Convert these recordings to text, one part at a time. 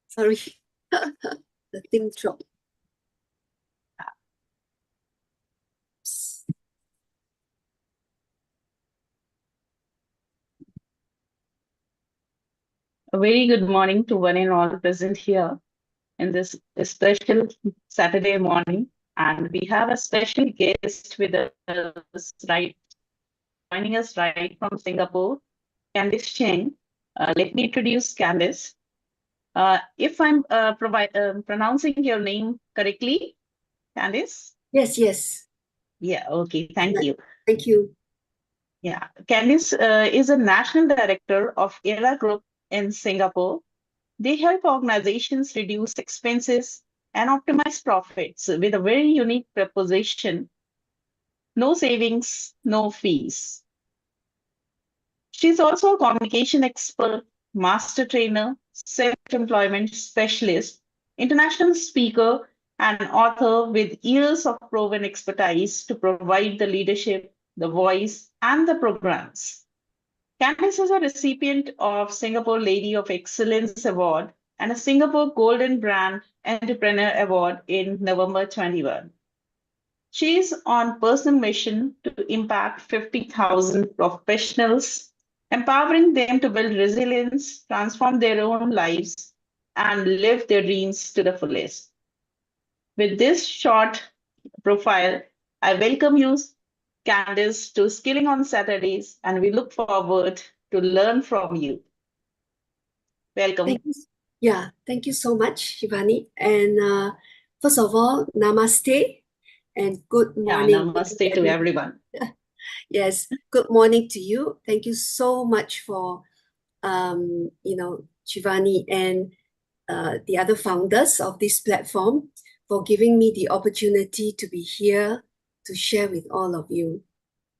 Sorry, the thing dropped. A very good morning to one and all present here in this special Saturday morning. And we have a special guest with us joining us right from Singapore, Candice Cheng. Let me introduce Candice. If I'm pronouncing your name correctly, Candice? Yes, yes. Yeah, okay, thank you. Thank you. Yeah, Candice is a national director of ERA Group in Singapore. They help organizations reduce expenses and optimize profits with a very unique proposition: no savings, no fees. She's also a communication expert, master trainer, self-employment specialist, international speaker, and author with years of proven expertise to provide the leadership, the voice, and the programs. Candice is a recipient of Singapore Lady of Excellence Award and a Singapore Golden Brand Entrepreneur Award in November 21. She is on personal mission to impact 50,000 professionals, empowering them to build resilience, transform their own lives, and live their dreams to the fullest. With this short profile, I welcome you, Candice, to Skilling on Saturdays, and we look forward to learn from you. Welcome. Thank you. Yeah, thank you so much, Shivani. And first of all, namaste and good morning. Yeah, namaste to everyone. Yes, good morning to you. Thank you so much for, Shivani and the other founders of this platform for giving me the opportunity to be here to share with all of you.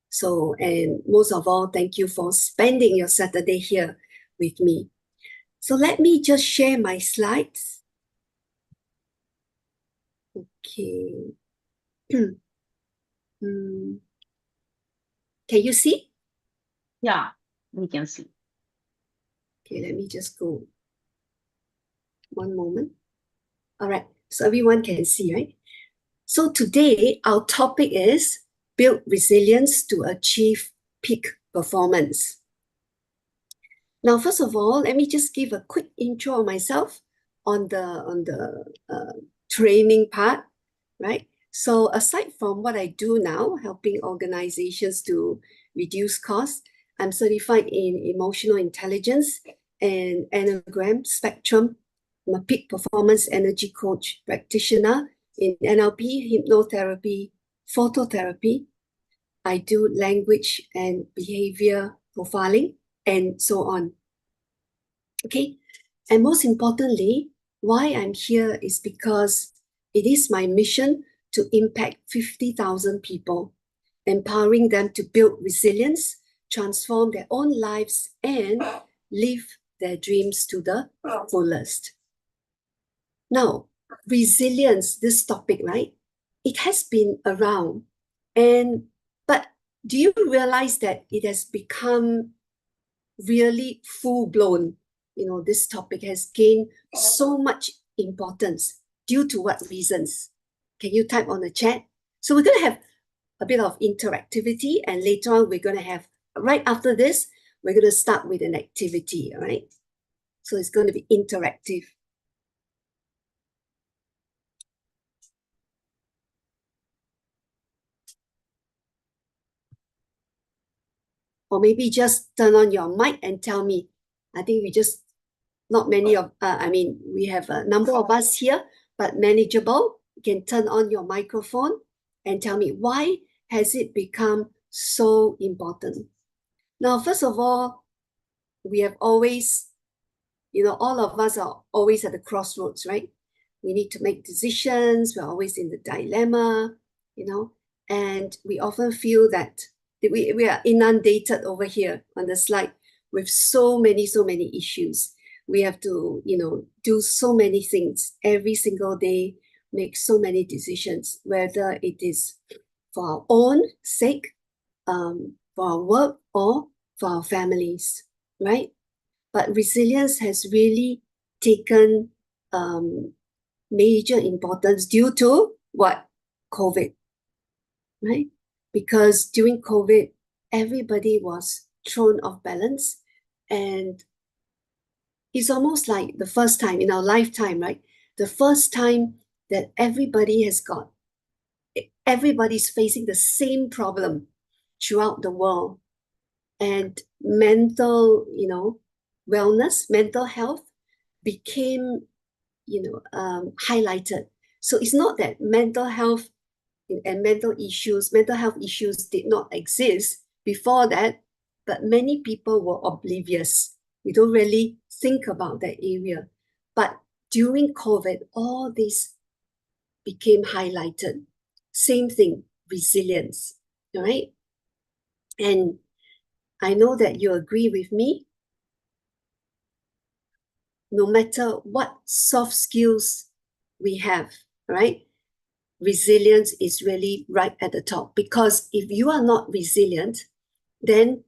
So, and most of all, thank you for spending your Saturday here with me. So let me just share my slides. Okay. Can you see? Yeah, we can see. Okay, let me just go. One moment. All right, so everyone can see, right? So today, our topic is build resilience to achieve peak performance. Now, first of all, let me just give a quick intro of myself on the training part, right? So aside from what I do now, helping organizations to reduce costs, I'm certified in emotional intelligence and Enneagram spectrum. I'm a peak performance energy coach practitioner in NLP, hypnotherapy, phototherapy. I do language and behavior profiling, and so on. Okay, and most importantly, why I'm here is because it is my mission to impact 50,000 people, empowering them to build resilience, transform their own lives, and live their dreams to the fullest. Now, resilience, this topic, right? It has been around, but do you realize that it has become really full-blown? This topic has gained so much importance. Due to what reasons? Can you type on the chat? So we're going to have a bit of interactivity, and later on we're going to have, right after this, we're going to start with an activity, all right? So it's going to be interactive. Or maybe just turn on your mic and tell me. I think we just, not many of, we have a number of us here, but manageable. You can turn on your microphone and tell me, why has it become so important? Now, first of all, we have always, all of us are always at the crossroads, right? We need to make decisions. We're always in the dilemma, and we often feel that we are inundated over here on the slide with so many issues. We have to, do so many things every single day, make so many decisions, whether it is for our own sake, for our work, or for our families, right? But resilience has really taken major importance due to what? COVID, right? Because during COVID, everybody was thrown off balance, and it's almost like the first time in our lifetime, right? The first time that everybody's facing the same problem throughout the world. And mental, wellness, mental health became, highlighted. So it's not that mental health issues did not exist before that, but many people were oblivious. We don't really think about that area. But during COVID, all this became highlighted. Same thing, resilience, all right? And I know that you agree with me. No matter what soft skills we have, right? Resilience is really right at the top, because if you are not resilient, then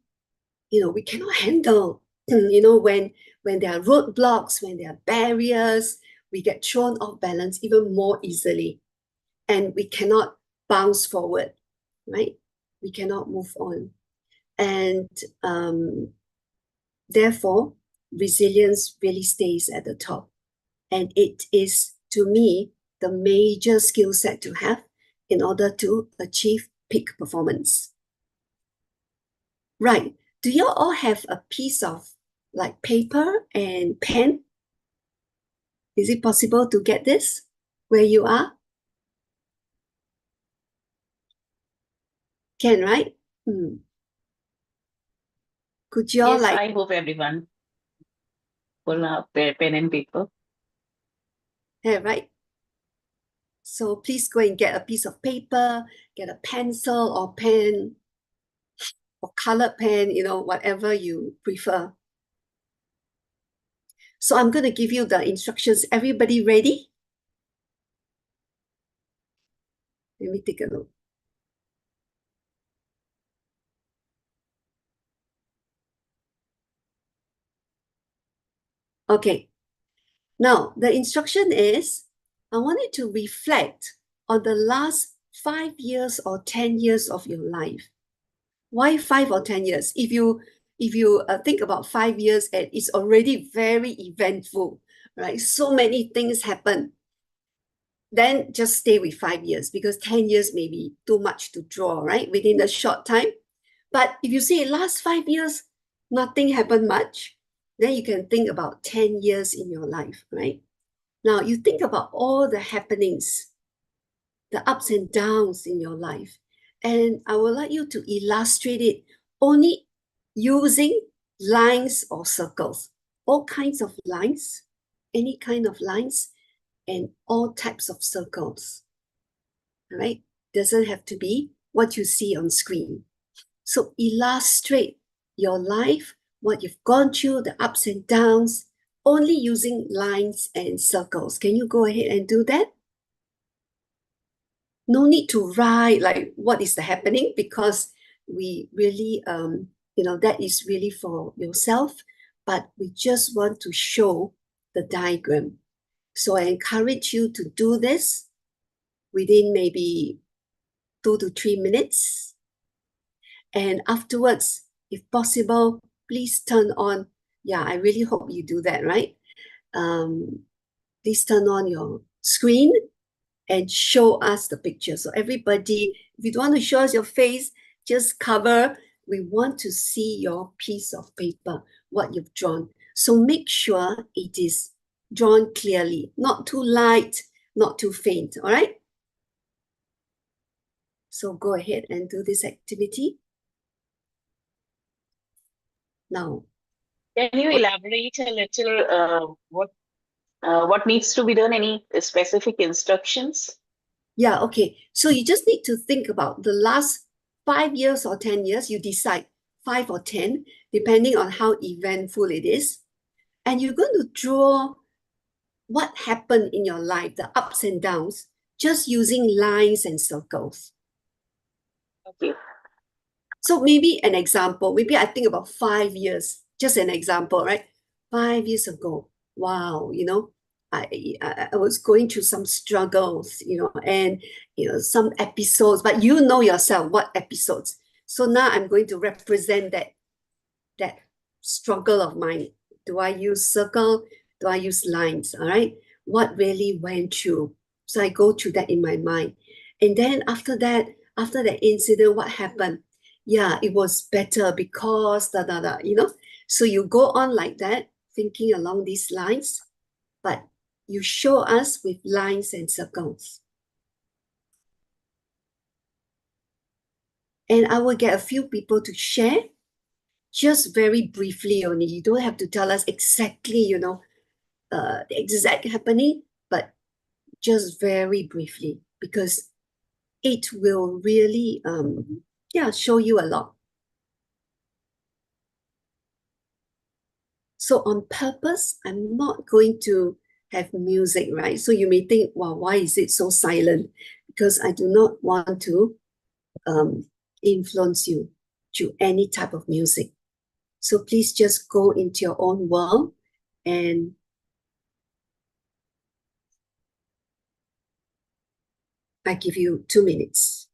we cannot handle when there are roadblocks, when there are barriers, we get thrown off balance even more easily, and we cannot bounce forward, right? We cannot move on. And therefore, resilience really stays at the top. And it is, to me, the major skill set to have in order to achieve peak performance. Right. Do you all have a piece of like paper and pen? Is it possible to get this where you are? Can, right? Could you all Yes, like, I hope everyone pull out their pen and paper. yeah, right? So please go and get a piece of paper, get a pencil or pen or colored pen, whatever you prefer. So I'm going to give you the instructions. Everybody ready? Let me take a look. Okay. Now, the instruction is, I want you to reflect on the last 5 years or 10 years of your life. Why 5 or 10 years? If you think about 5 years, it's already very eventful, right? So many things happen. Then just stay with 5 years, because 10 years may be too much to draw, right? Within a short time. But if you say last 5 years, nothing happened much, then you can think about 10 years in your life, right? Now you think about all the happenings, the ups and downs in your life. And I would like you to illustrate it only using lines or circles, all kinds of lines, any kind of lines, and all types of circles. All right? Doesn't have to be what you see on screen. So illustrate your life, what you've gone through, the ups and downs, only using lines and circles. Can you go ahead and do that? No need to write like what is the happening, because we really, that is really for yourself, but we just want to show the diagram. So I encourage you to do this within maybe 2 to 3 minutes. And afterwards, if possible, please turn on, I really hope you do that, right? Please turn on your screen and show us the picture. So everybody, if you don't want to show us your face, just cover. We want to see your piece of paper, what you've drawn. So make sure it is drawn clearly, not too light, not too faint, all right? So go ahead and do this activity. Now, Can you elaborate a little what needs to be done? Any specific instructions? yeah, okay. So you just need to think about the last 5 years or 10 years. You decide 5 or 10, depending on how eventful it is. And you're going to draw what happened in your life, the ups and downs, just using lines and circles. Okay. So maybe an example, maybe I think about 5 years, just an example, right? 5 years ago, wow, I was going through some struggles, and some episodes, but you know yourself what episodes. So now I'm going to represent that struggle of mine. Do I use circle? Do I use lines? All right. What really went through? So I go through that in my mind. And then after that incident, what happened? Yeah, it was better because da da da. So you go on like that, thinking along these lines, but you show us with lines and circles. And I will get a few people to share just very briefly only. You don't have to tell us exactly, the exact happening, but just very briefly, because it will really, show you a lot. So on purpose, I'm not going to have music, right? So you may think, wow, why is it so silent? Because I do not want to influence you through any type of music. So please just go into your own world, and I give you 2 minutes.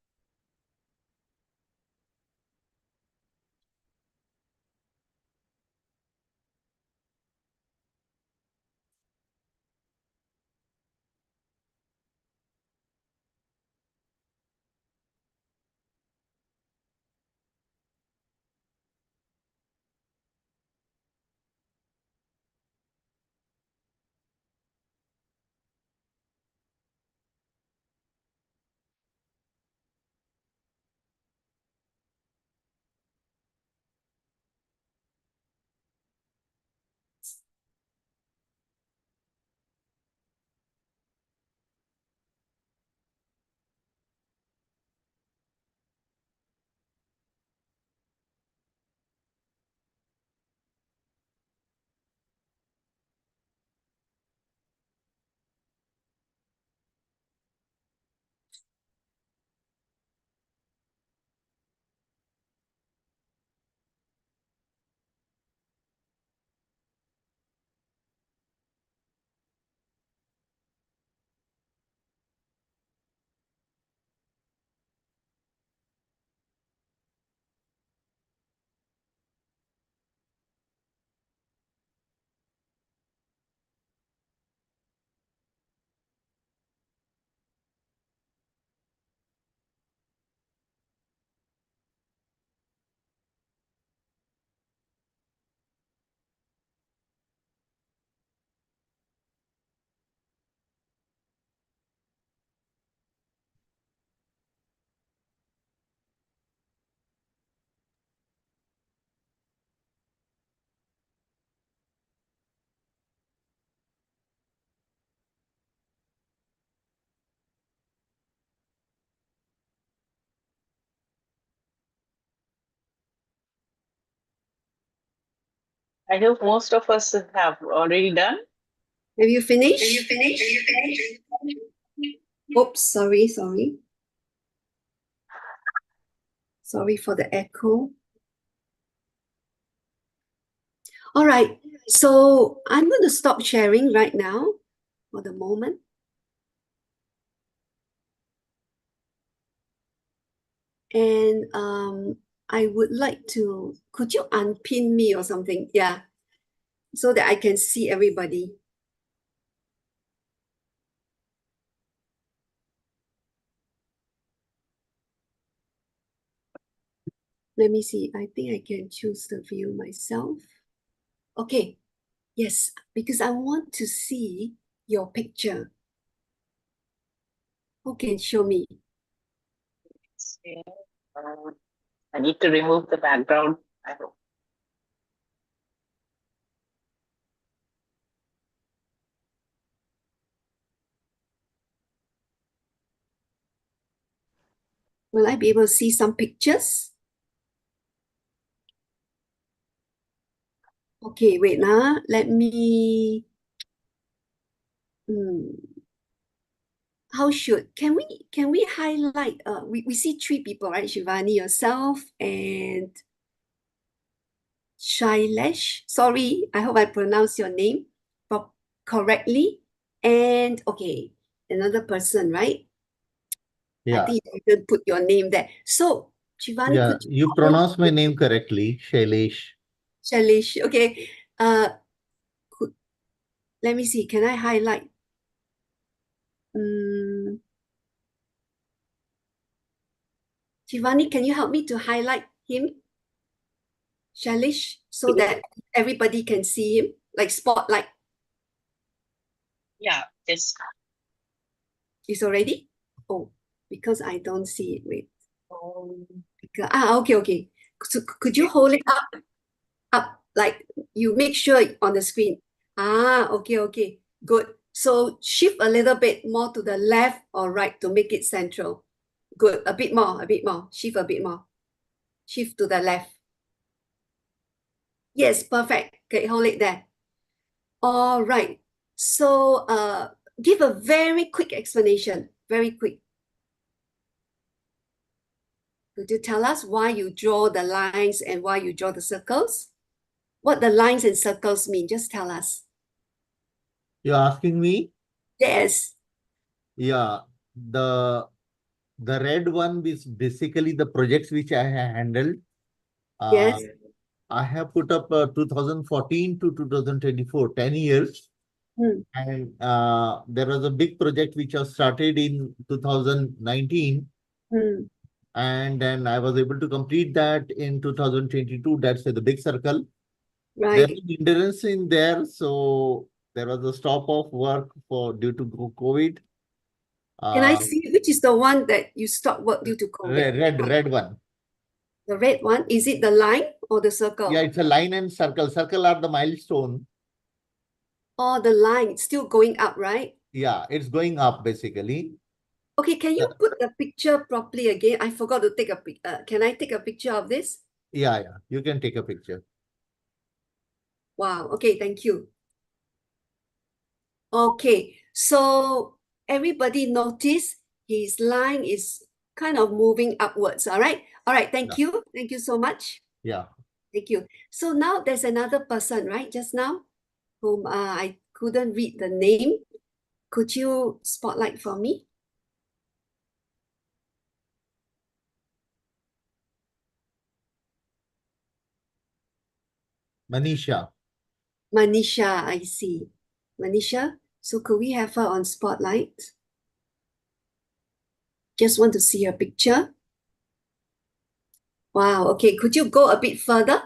I hope most of us have already done. Have you finished? Oops, sorry. Sorry for the echo. All right, so I'm going to stop sharing right now for the moment. And I would like to, could you unpin me or something? Yeah, so that I can see everybody. Let me see. I think I can choose the view myself. Okay. Yes, because I want to see your picture. Who can show me? I need to remove the background. I hope. Will I be able to see some pictures? Okay, wait now. Let me. How can we highlight? We see 3 people, right? Shivani, yourself, and Shailesh. Sorry, I hope I pronounced your name correctly. And okay, another person, right? I Yeah, think you can put your name there. So, Shivani, yeah. could you You hold pronounce my name correctly, Shailesh. Shalish? Okay. Could, let me see. Can I highlight? Mm, Shivani, can you help me to highlight him, Shalish, so that everybody can see him, like spotlight? Yeah, yes. Is already? Oh, because I don't see it. Wait. Um, Okay, okay. So could you hold it up, like you make sure on the screen? Okay, okay. Good. So shift a little bit more to the left or right to make it central. Good. A bit more, a bit more. Shift a bit more. Shift to the left. Yes, perfect. Okay, hold it there. All right. So give a very quick explanation. Very quick. Could you tell us why you draw the lines and why you draw the circles? What the lines and circles mean? Just tell us. You're asking me? Yes. Yeah. The the red one is basically the projects which I have handled. Yes. I have put up 2014 to 2024, 10 years. Hmm. And there was a big project which was started in 2019. Hmm. And then I was able to complete that in 2022. That's the big circle. There Right. was hindrance in there. So there was a stop of work for due to COVID. Can I Uh, see which is the one that you stopped work due to COVID? red one. The red one, is it the line or the Yeah, circle? it's a line and circle. Circle are the milestone. Oh, the line, it's still going up, right? Yeah, it's going up basically. Okay, can you put the picture properly again? I forgot to take a pic. Can I take a picture of this? Yeah, yeah. You can take a picture. Wow. Okay, thank you. Okay, so everybody notice his line is kind of moving upwards. All right. All right. Yeah. Thank you. Thank you so much. Yeah. Thank you. So now there's another person, right? Just now, whom I couldn't read the name. Could you spotlight for me? Manisha. Manisha, I see. Manisha, so could we have her on spotlight? Just want to see her picture. Wow, okay. Could you go a bit further?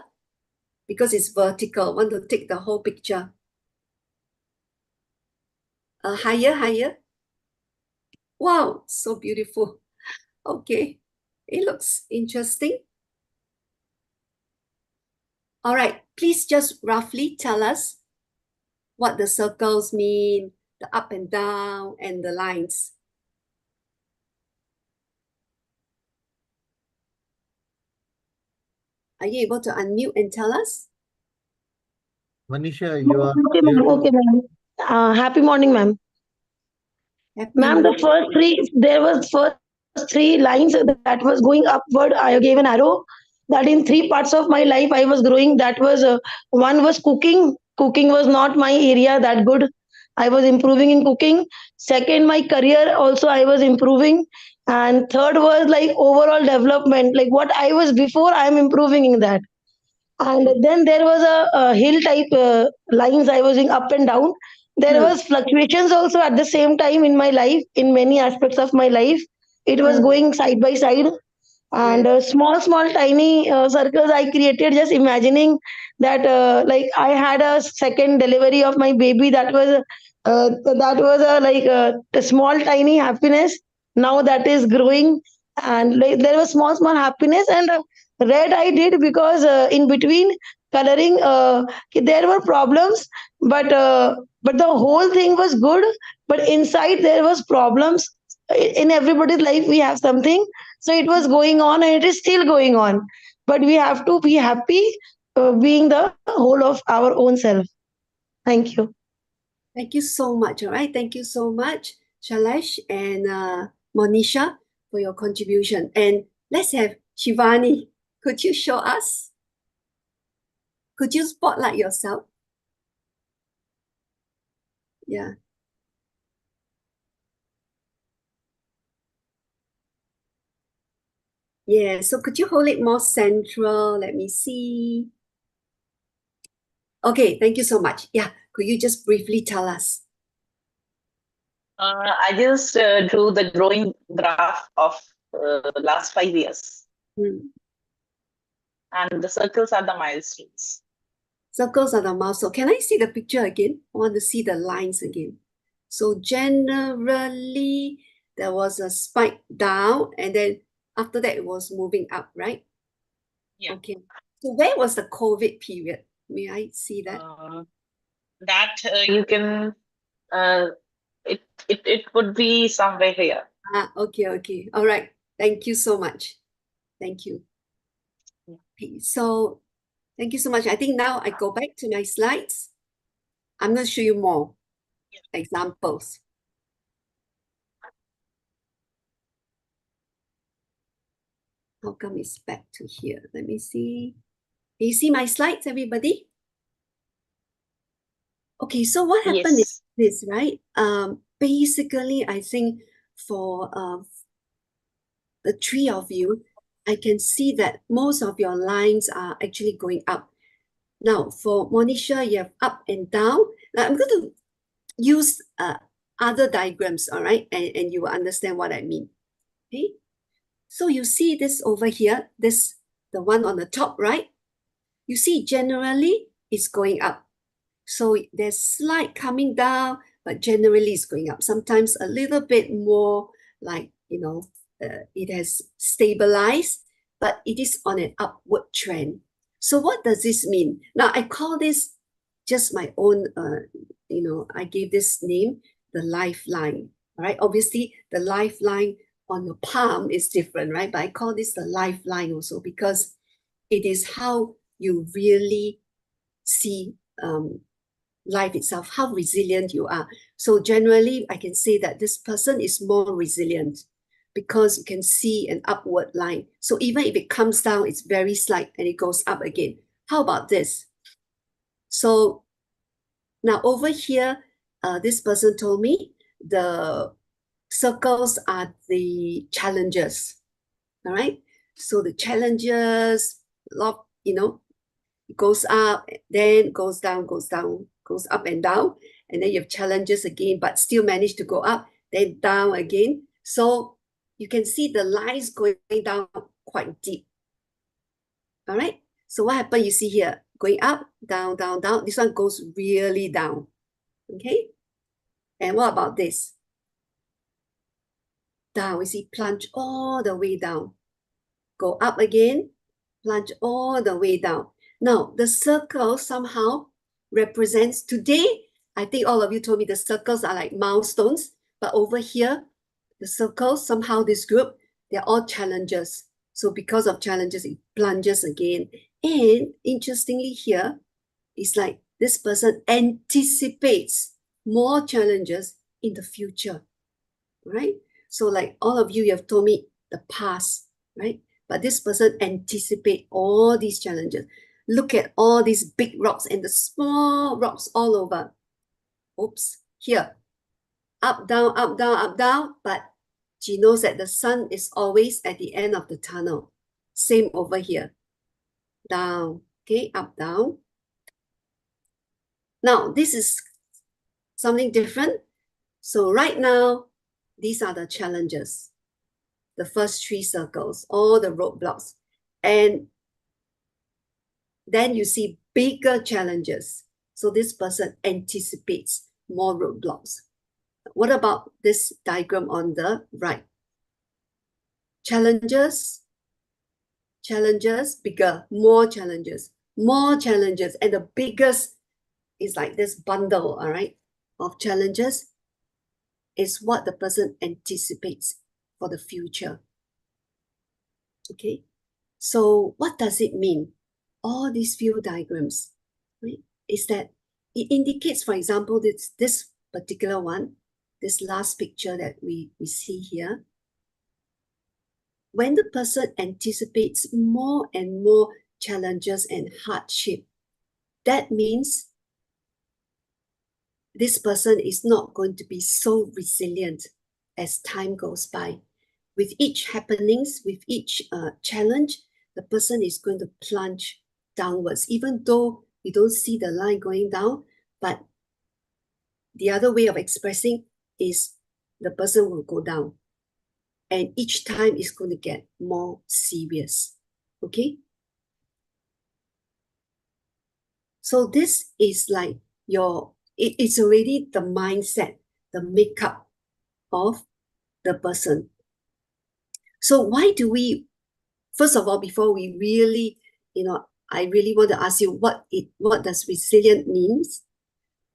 Because it's vertical. Want to take the whole picture. Higher, higher. Wow, so beautiful. Okay, it looks interesting. All right, please just roughly tell us what the circles mean, the up and down, and the lines. Are you able to unmute and tell us? Manisha, you are Okay, ma'am. you Okay, ma'am. Happy morning, ma'am. Happy Ma'am, the morning. first three, there was first three lines that was going upward. I gave an arrow that in three parts of my life I was growing. That was one was cooking. Cooking was not my area that good. I was improving in cooking. Second, my career also I was improving. And third was like overall development. Like what I was before, I am improving in that. And then there was a hill type lines I was doing up and down. There Hmm, was fluctuations also at the same time in my life, in many aspects of my life. It was hmm, going side by side. yeah. And small tiny circles I created, just imagining that like I had a second delivery of my baby. That was a small tiny happiness. Now that is growing. And like there was small happiness. And red I did because in between coloring there were problems, but the whole thing was good. But inside there was problems. In everybody's life we have something. So it was going on and it is still going on. But we have to be happy being the whole of our own self. Thank you. Thank you so much. All right. Thank you so much, Shailesh and Monisha, for your contribution. And let's have Shivani. Could you show us? Could you spotlight yourself? Yeah. Yeah, so could you hold it more central? Let me see. Okay, thank you so much. Yeah, could you just briefly tell us? I just drew the growing graph of last 5 years, and the circles are the milestones. Circles are the milestone. Can I see the picture again? I want to see the lines again. So generally, there was a spike down, and then after that, it was moving up, right? Yeah. Okay. So where was the COVID period? May I see that? That you can, it would be somewhere here. Okay, okay. All right. Thank you so much. Thank you. Okay, so thank you so much. I think now I go back to my slides. I'm going to show you more examples. How come it's back to here? Let me see. Can you see my slides, everybody? Okay, so what happened is this, right? Basically, I think for the three of you, I can see that most of your lines are actually going up. Now, for Monisha, you have up and down. Now, I'm going to use other diagrams, all right? And you will understand what I mean, okay? So you see this over here, this, the one on the top right, you see generally it's going up. So there's slight coming down, but generally it's going up. Sometimes a little bit more like, it has stabilized, but it is on an upward trend. So what does this mean? Now I call this just my own, I gave this name, the lifeline, all right? Obviously the lifeline on your palm is different, right? But I call this the lifeline also because it is how you really see life itself, how resilient you are. So generally, I can say that this person is more resilient because you can see an upward line. So even if it comes down, it's very slight and it goes up again. How about this? So now over here, this person told me the circles are the challenges. All right. So the challenges, it goes up, then goes down, goes up and down. And then you have challenges again, but still manage to go up, then down again. So you can see the lines going down quite deep. All right. So what happened? You see here, going up, down, down, down. This one goes really down. Okay. And what about this? Down, we see plunge all the way down. Go up again, plunge all the way down. Now, the circle somehow represents today. I think all of you told me the circles are like milestones, but over here, the circles, somehow this group, they're all challenges. So because of challenges, it plunges again. And interestingly here, it's like this person anticipates more challenges in the future, right? So like all of you have told me the past, right? But this person anticipate all these challenges. Look at all these big rocks and the small rocks all over. Oops, here. Up, down, up, down, up, down. But she knows that the sun is always at the end of the tunnel. Same over here. Down, okay, up, down. Now, this is something different. So right now, these are the challenges. The first three circles, all the roadblocks. And then you see bigger challenges. So this person anticipates more roadblocks. What about this diagram on the right? Challenges, bigger, more challenges, and the biggest is like this bundle, all right, of challenges is what the person anticipates for the future. Okay, so what does it mean? All these few diagrams, right, is that it indicates, for example, this particular one, this last picture that we see here. When the person anticipates more and more challenges and hardship, that means this person is not going to be so resilient as time goes by. with each happenings, with each challenge, the person is going to plunge downwards, even though you don't see the line going down. But the other way of expressing is the person will go down. And each time it's going to get more serious. Okay? So this is like it's already the mindset, the makeup of the person. So why do we, first of all, before we really, I really want to ask you what does resilient means?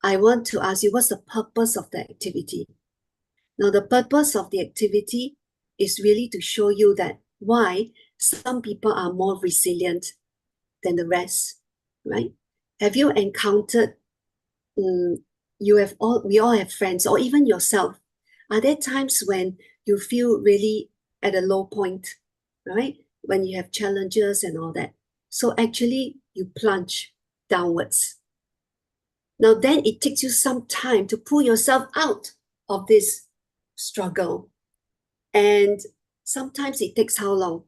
I want to ask you, what's the purpose of the activity? Now, the purpose of the activity is really to show you that why some people are more resilient than the rest, right? Have you encountered, we all have friends, or even yourself. Are there times when you feel really at a low point, right? When you have challenges and all that. So actually you plunge downwards. Now then it takes you some time to pull yourself out of this struggle. And sometimes it takes how long?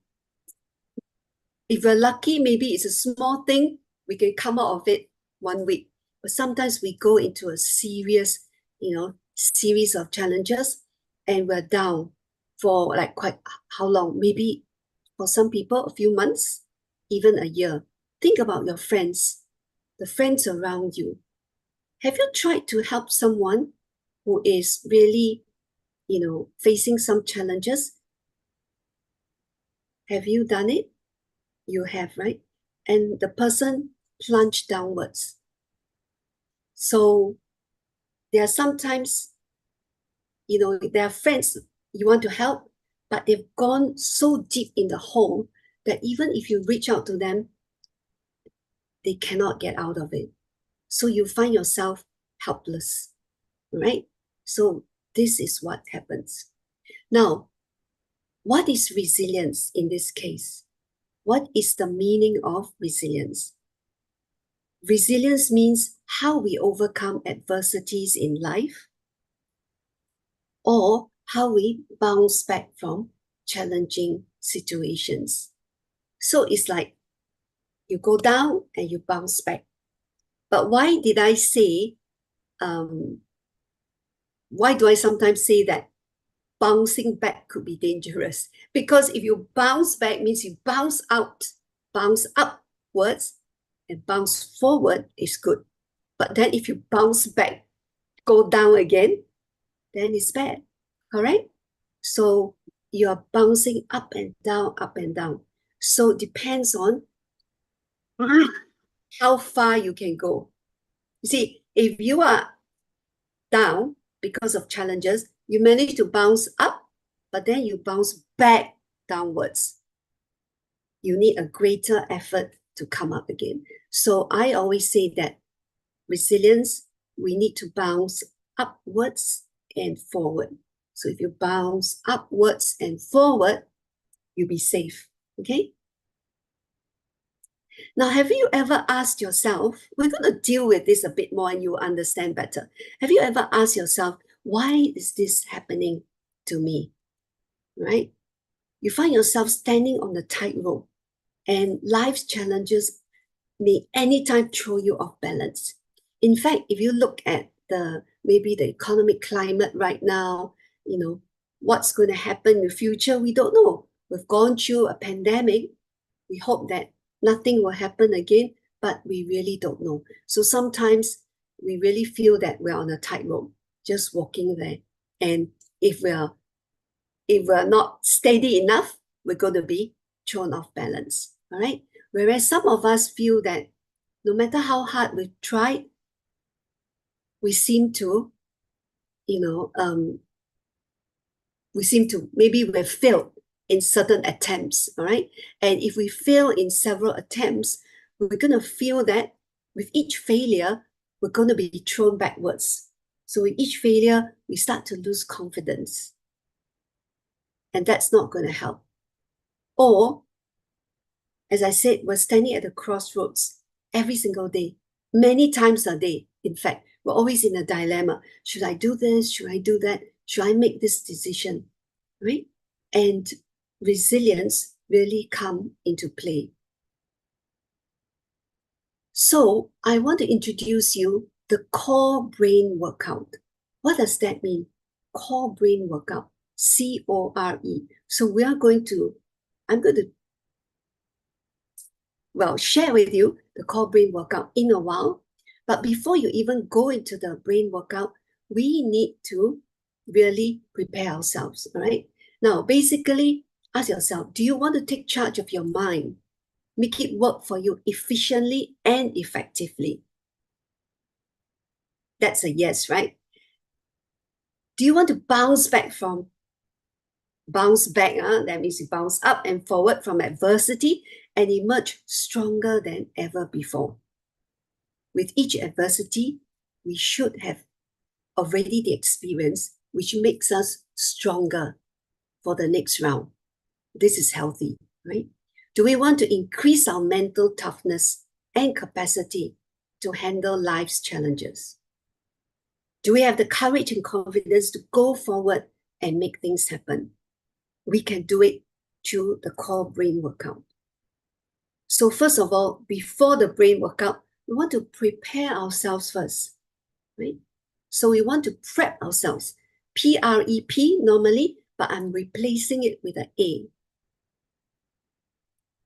If we're lucky, maybe it's a small thing, we can come out of it 1 week. But sometimes we go into a serious, series of challenges, and we're down for like quite how long? Maybe for some people, a few months, even a year. Think about your friends, the friends around you. Have you tried to help someone who is really, facing some challenges? Have you done it? You have, right? And the person plunged downwards. So there are sometimes, there are friends you want to help, but they've gone so deep in the hole that even if you reach out to them, they cannot get out of it. So you find yourself helpless, right? So this is what happens. Now, what is resilience in this case? What is the meaning of resilience? Resilience means how we overcome adversities in life, or how we bounce back from challenging situations. So it's like you go down and you bounce back. But why did I say, why do I sometimes say that bouncing back could be dangerous? Because if you bounce back, means you bounce out, bounce upwards, and bounce forward is good. But then if you bounce back, go down again, then it's bad, correct? So you're bouncing up and down, up and down. So it depends on how far you can go. You see, if you are down because of challenges, you manage to bounce up, but then you bounce back downwards. You need a greater effort to come up again. So I always say that resilience, we need to bounce upwards and forward. So if you bounce upwards and forward, you'll be safe, okay? Now, have you ever asked yourself, we're going to deal with this a bit more and you'll understand better. Have you ever asked yourself, why is this happening to me, right? You find yourself standing on the tightrope, and life's challenges may anytime throw you off balance. In fact, if you look at maybe the economic climate right now, what's going to happen in the future, we don't know. We've gone through a pandemic. We hope that nothing will happen again, but we really don't know. So sometimes we really feel that we're on a tightrope, just walking there. And if we're not steady enough, we're going to be thrown off balance, all right? Whereas some of us feel that no matter how hard we've tried, we seem to, maybe we've failed in certain attempts, all right? And if we fail in several attempts, we're going to feel that with each failure, we're going to be thrown backwards. So with each failure, we start to lose confidence. And that's not going to help. Or, as I said, we're standing at the crossroads every single day, many times a day. In fact, we're always in a dilemma. Should I do this? Should I do that? Should I make this decision? Right? and resilience really come into play. So I want to introduce you the core brain workout. What does that mean? Core brain workout, C-O-R-E. So I'm going to, share with you the core brain workout in a while. But before you even go into the brain workout, we need to really prepare ourselves, all right? Now, basically, ask yourself, do you want to take charge of your mind? Make it work for you efficiently and effectively. That's a yes, right? Do you want to bounce back? That means you bounce up and forward from adversity and emerge stronger than ever before. With each adversity, we should have already the experience which makes us stronger for the next round. This is healthy, right? Do we want to increase our mental toughness and capacity to handle life's challenges? Do we have the courage and confidence to go forward and make things happen? We can do it through the core brain workout. So first of all, before the brain workout, we want to prepare ourselves first, right? So we want to prep ourselves. P-R-E-P normally, but I'm replacing it with an A.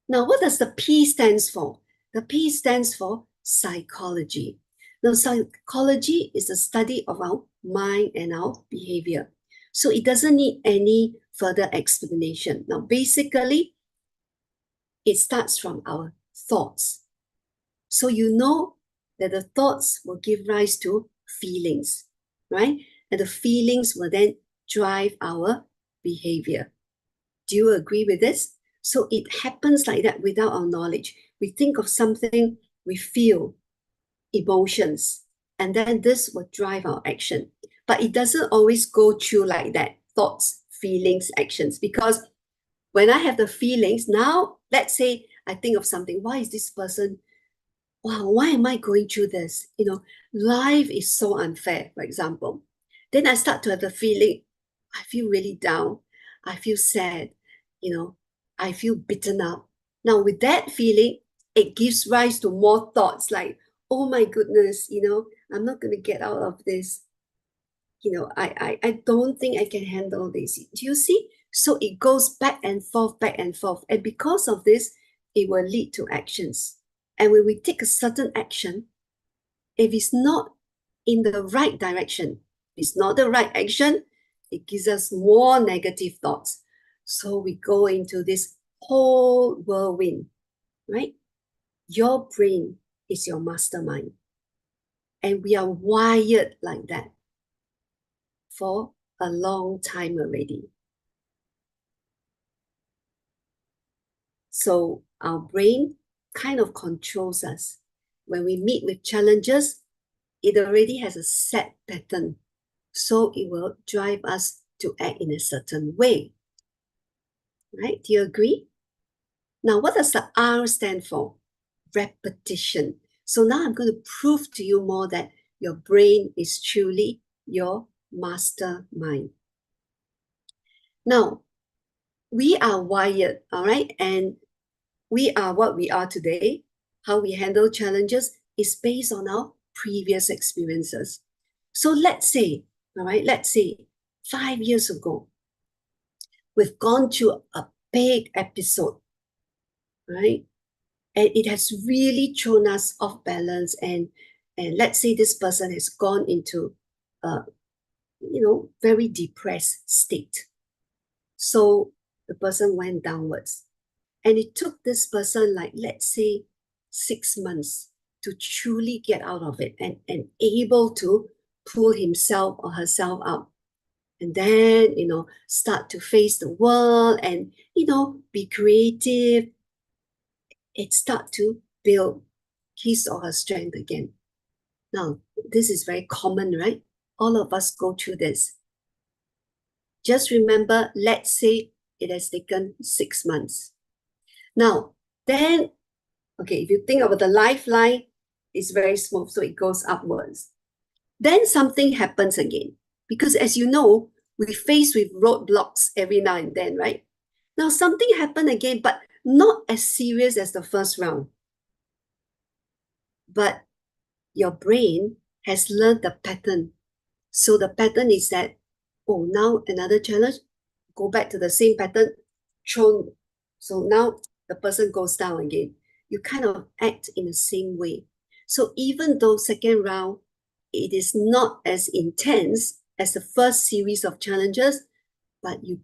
Now, what does the P stands for? The P stands for psychology. Now, psychology is the study of our mind and our behavior. So it doesn't need any further explanation. Now, basically, it starts from our thoughts. So you know that the thoughts will give rise to feelings, right? And the feelings will then drive our behavior. Do you agree with this? So it happens like that without our knowledge. We think of something, we feel emotions, and then this will drive our action. But it doesn't always go through like that, thoughts, feelings, actions. Because when I have the feelings, now let's say I think of something, why is this person, wow, why am I going through this? You know, life is so unfair, for example. Then I start to have the feeling, I feel really down. I feel sad, you know, I feel beaten up. Now with that feeling, it gives rise to more thoughts like, oh my goodness, you know, I'm not going to get out of this. You know, I don't think I can handle this. Do you see? So it goes back and forth, back and forth. And because of this, it will lead to actions. And when we take a certain action, if it's not in the right direction, it's not the right action, it gives us more negative thoughts. So we go into this whole whirlwind, right? Your brain is your mastermind. And we are wired like that for a long time already. So our brain kind of controls us. When we meet with challenges, it already has a set pattern. So it will drive us to act in a certain way. Right? Do you agree? Now, what does the R stand for? Repetition. So now I'm going to prove to you more that your brain is truly your mastermind. Now, we are wired, all right? And we are what we are today. How we handle challenges is based on our previous experiences. So let's say, all right, 5 years ago, we've gone through a big episode, right? And it has really thrown us off balance. And let's say this person has gone into a, very depressed state. So the person went downwards. And it took this person, like, let's say 6 months to truly get out of it and able to pull himself or herself up. And then, start to face the world and, be creative. It start to build his or her strength again. Now, this is very common, right? All of us go through this. Just remember, let's say it has taken 6 months. Now, then, okay, if you think about the lifeline, it's very smooth, so it goes upwards. Then something happens again. Because as you know, we face with roadblocks every now and then, right? Now something happened again, but not as serious as the first round. But your brain has learned the pattern. So the pattern is that, oh, now another challenge, go back to the same pattern, thrown. So now the person goes down again. You kind of act in the same way. So even though second round, it is not as intense as the first series of challenges, but you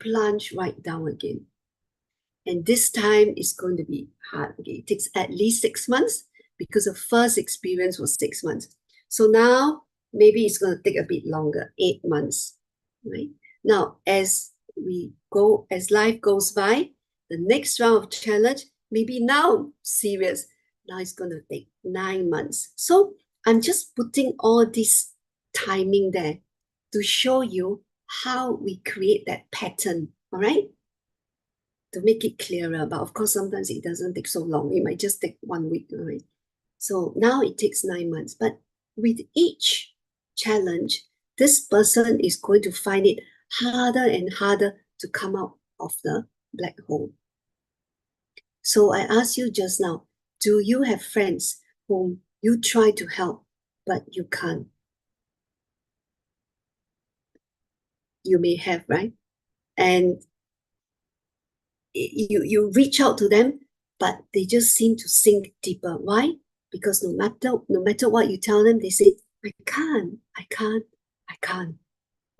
plunge right down again. And this time is going to be hard again. It takes at least 6 months because the first experience was 6 months. So now maybe it's going to take a bit longer, 8 months, right? Now, as life goes by, the next round of challenge, maybe now serious. Now it's going to take 9 months. So I'm just putting all this timing there to show you how we create that pattern, all right? To make it clearer. But of course, sometimes it doesn't take so long. It might just take 1 week, all right? So now it takes 9 months. But with each challenge, this person is going to find it harder and harder to come out of the black hole. So I asked you just now, do you have friends whom you try to help, but you can't? You may have, right? And you reach out to them, but they just seem to sink deeper. Why? Because no matter what you tell them, they say, I can't.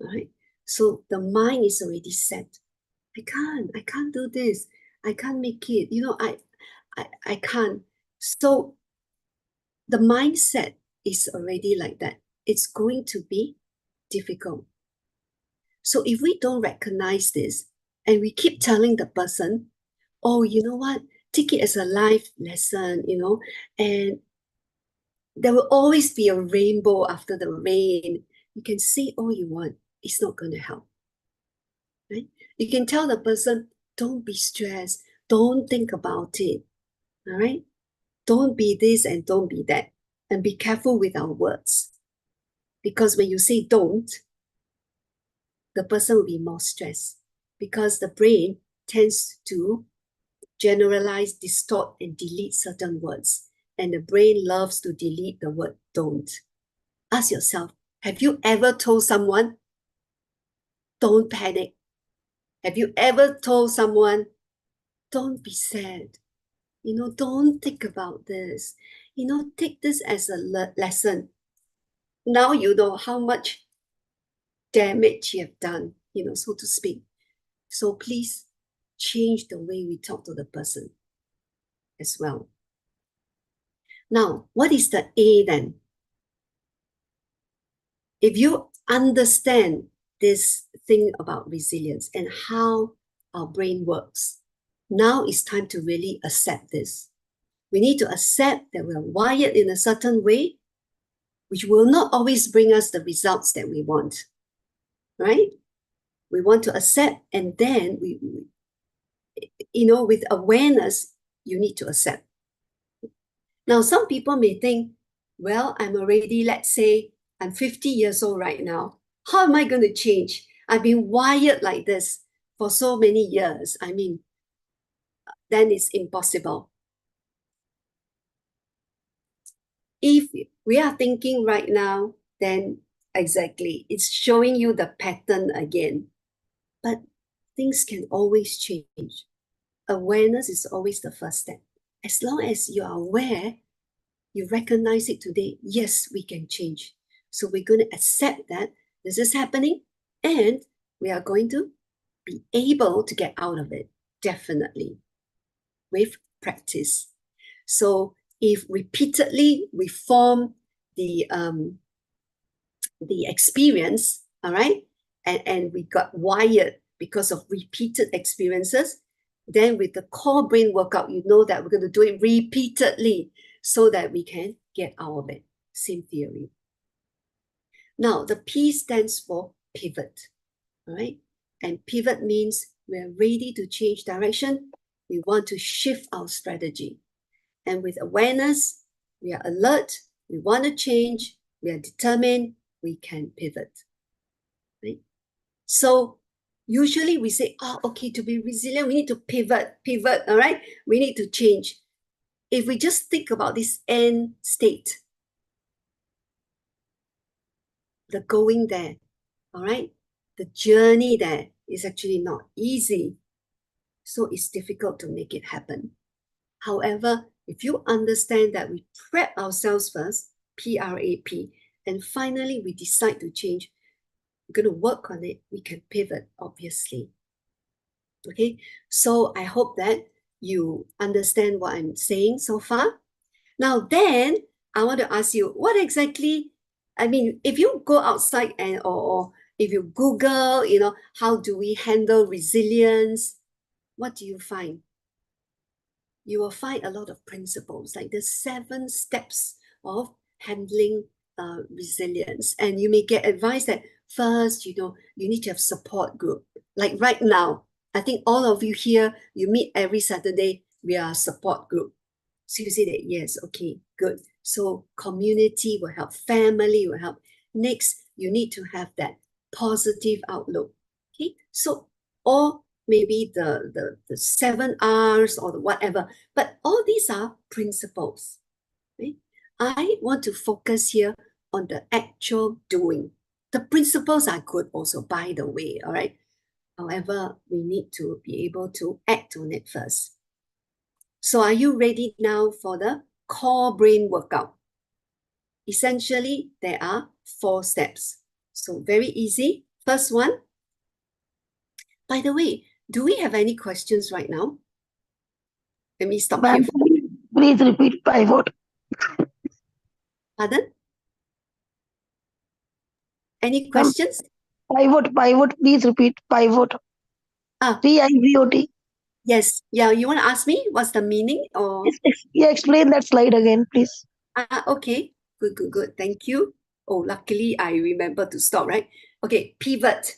All right? So the mind is already set. I can't do this. I can't make it. I can't. So the mindset is already like that. It's going to be difficult. So if we don't recognize this and we keep telling the person, oh, you know what? Take it as a life lesson, and there will always be a rainbow after the rain. You can say all you want. It's not going to help. Right? You can tell the person, don't be stressed. Don't think about it. All right? Don't be this and don't be that. And be careful with our words. Because when you say don't, the person will be more stressed. Because the brain tends to generalize, distort, and delete certain words. And the brain loves to delete the word don't. Ask yourself, have you ever told someone, don't panic? Have you ever told someone, don't be sad? Don't think about this. Take this as a lesson. Now you know how much damage you have done, so to speak. So please change the way we talk to the person as well. Now, what is the A then? If you understand this thing about resilience and how our brain works, now it's time to really accept this. We need to accept that we're wired in a certain way, which will not always bring us the results that we want, right? We want to accept, and then with awareness, you need to accept. Now, some people may think, well, I'm already, let's say, I'm 50 years old right now. How am I going to change? I've been wired like this for so many years. I mean, then it's impossible. If we are thinking right now, then exactly, it's showing you the pattern again. But things can always change. Awareness is always the first step. As long as you are aware, you recognize it today, yes, we can change. So we're going to accept that this is happening, and we are going to be able to get out of it, definitely, with practice. So if repeatedly we form the experience, all right, and we got wired because of repeated experiences, then with the core brain workout, you know that we're going to do it repeatedly so that we can get out of it. Same theory. Now, the P stands for pivot, all right? And pivot means we're ready to change direction. We want to shift our strategy. And with awareness, we are alert, we want to change, we are determined, we can pivot, right? So usually we say, oh, okay, to be resilient, we need to pivot, all right? We need to change. If we just think about this end state, the going there, all right? The journey there is actually not easy. So it's difficult to make it happen. However, if you understand that we prep ourselves first, PRAP, and finally we decide to change, we're going to work on it, we can pivot, obviously. Okay, so I hope that you understand what I'm saying so far. Now then, I want to ask you, what exactly, I mean, if you go outside and or if you Google, how do we handle resilience, what do you find? You will find a lot of principles, like the 7 steps of handling resilience. And you may get advice that first, you need to have support group. Like right now, I think all of you here, you meet every Saturday, we are a support group. So you say that, yes, okay, good. So community will help, family will help. Next, you need to have that positive outlook. Okay, so or maybe the 7 R's or the whatever, but all these are principles. Okay? I want to focus here on the actual doing. The principles are good also, by the way, all right? However, we need to be able to act on it first. So are you ready now for the core brain workout? Essentially, there are 4 steps. So very easy. First one. By the way, do we have any questions right now? Let me stop here. Please repeat pivot. Pardon? Any questions? Pivot, please repeat pivot. PIVOT. Yes. Yeah, you want to ask me what's the meaning? Or Yeah, explain that slide again, please. Okay. Good. Thank you. Oh, luckily I remember to stop, right? Okay, pivot.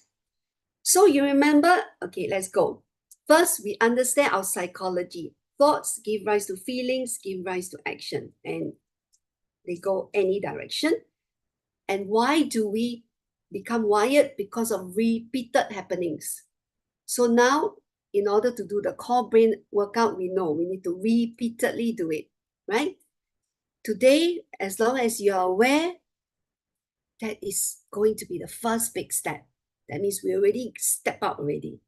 So you remember, okay, let's go. First, we understand our psychology. Thoughts give rise to feelings, give rise to action, and they go any direction. And why do we become wired? Because of repeated happenings. So now, in order to do the core brain workout, we know we need to repeatedly do it, right? Today, as long as you are aware, that is going to be the first big step. That means we already step out already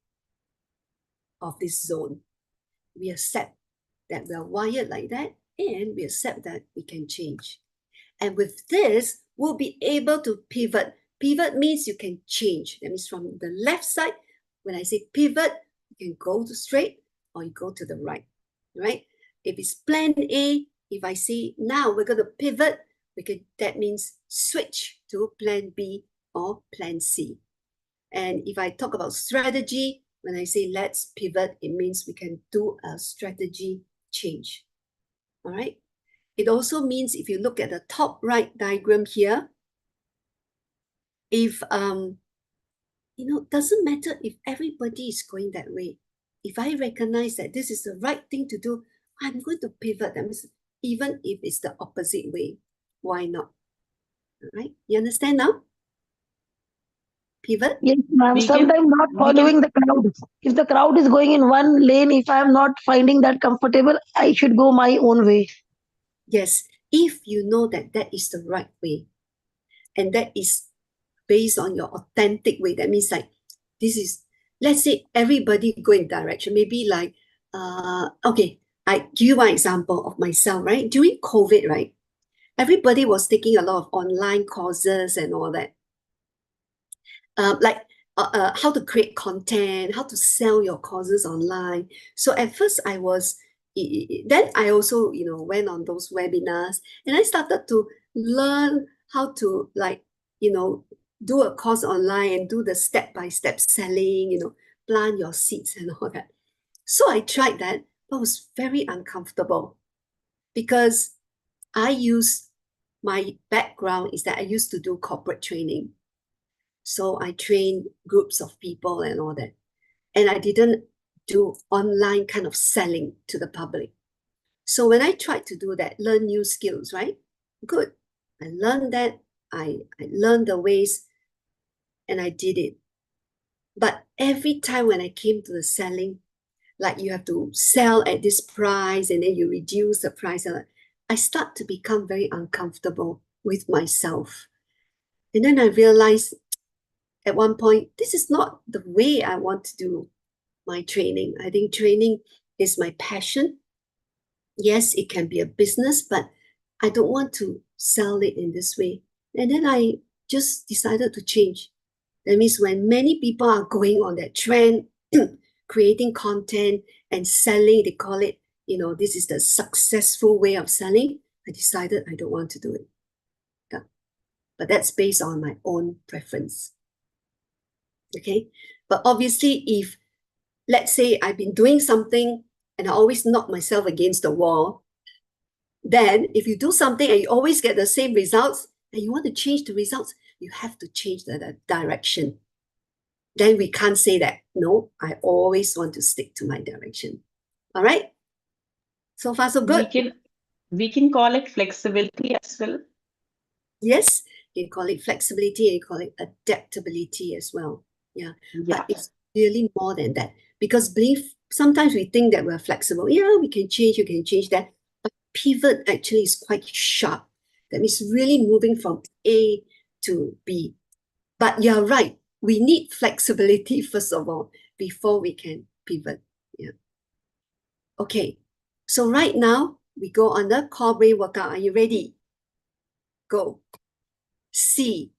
of this zone. We accept that we are wired like that, and we accept that we can change. And with this, we'll be able to pivot. Pivot means you can change. That means from the left side, when I say pivot, you can go to straight or you go to the right, right? If it's plan A, if I say now we're going to pivot, that means switch to plan B or plan C. And if I talk about strategy, when I say let's pivot, it means we can do a strategy change. All right. It also means if you look at the top right diagram here, if doesn't matter if everybody is going that way. If I recognize that this is the right thing to do, I'm going to pivot. That means even if it's the opposite way, why not? All right. You understand now? Pivot? Yes, ma'am. Sometimes not following the crowd. If the crowd is going in one lane, if I'm not finding that comfortable, I should go my own way. Yes, if you know that that is the right way, and that is based on your authentic way. That means like, this is, let's say everybody go in direction. Maybe like, okay, I give you one example of myself, right? During COVID, right? Everybody was taking a lot of online courses and all that. Like how to create content, how to sell your courses online. So at first I was, then I also, went on those webinars and I started to learn how to do a course online and do the step-by-step selling, plant your seeds and all that. So I tried that, but it was very uncomfortable because my background is that I used to do corporate training. So I trained groups of people and all that. And I didn't do online kind of selling to the public. So when I tried to do that, learn new skills, right? Good. I learned that. I learned the ways and I did it. But every time when I came to the selling, like you have to sell at this price and then you reduce the price, I start to become very uncomfortable with myself. And then I realized at one point, this is not the way I want to do my training. I think training is my passion. Yes, it can be a business, but I don't want to sell it in this way. And then I just decided to change. That means when many people are going on that trend, creating content and selling, they call it, this is the successful way of selling. I decided I don't want to do it. Yeah. But that's based on my own preference. Okay. But obviously, if let's say I've been doing something and I always knock myself against the wall, then if you do something and you always get the same results and you want to change the results, you have to change the direction. Then we can't say that, no, I always want to stick to my direction. All right? So far, so good. We can call it flexibility as well. Yes, you call it flexibility and you call it adaptability as well. Yeah. But it's really more than that. Because sometimes we think that we're flexible. Yeah, we can change, you can change that. But pivot actually is quite sharp. That means really moving from A to B. But you're right. We need flexibility, first of all, before we can pivot. Yeah. Okay. So right now, we go on the core brain workout. Are you ready? Go. C.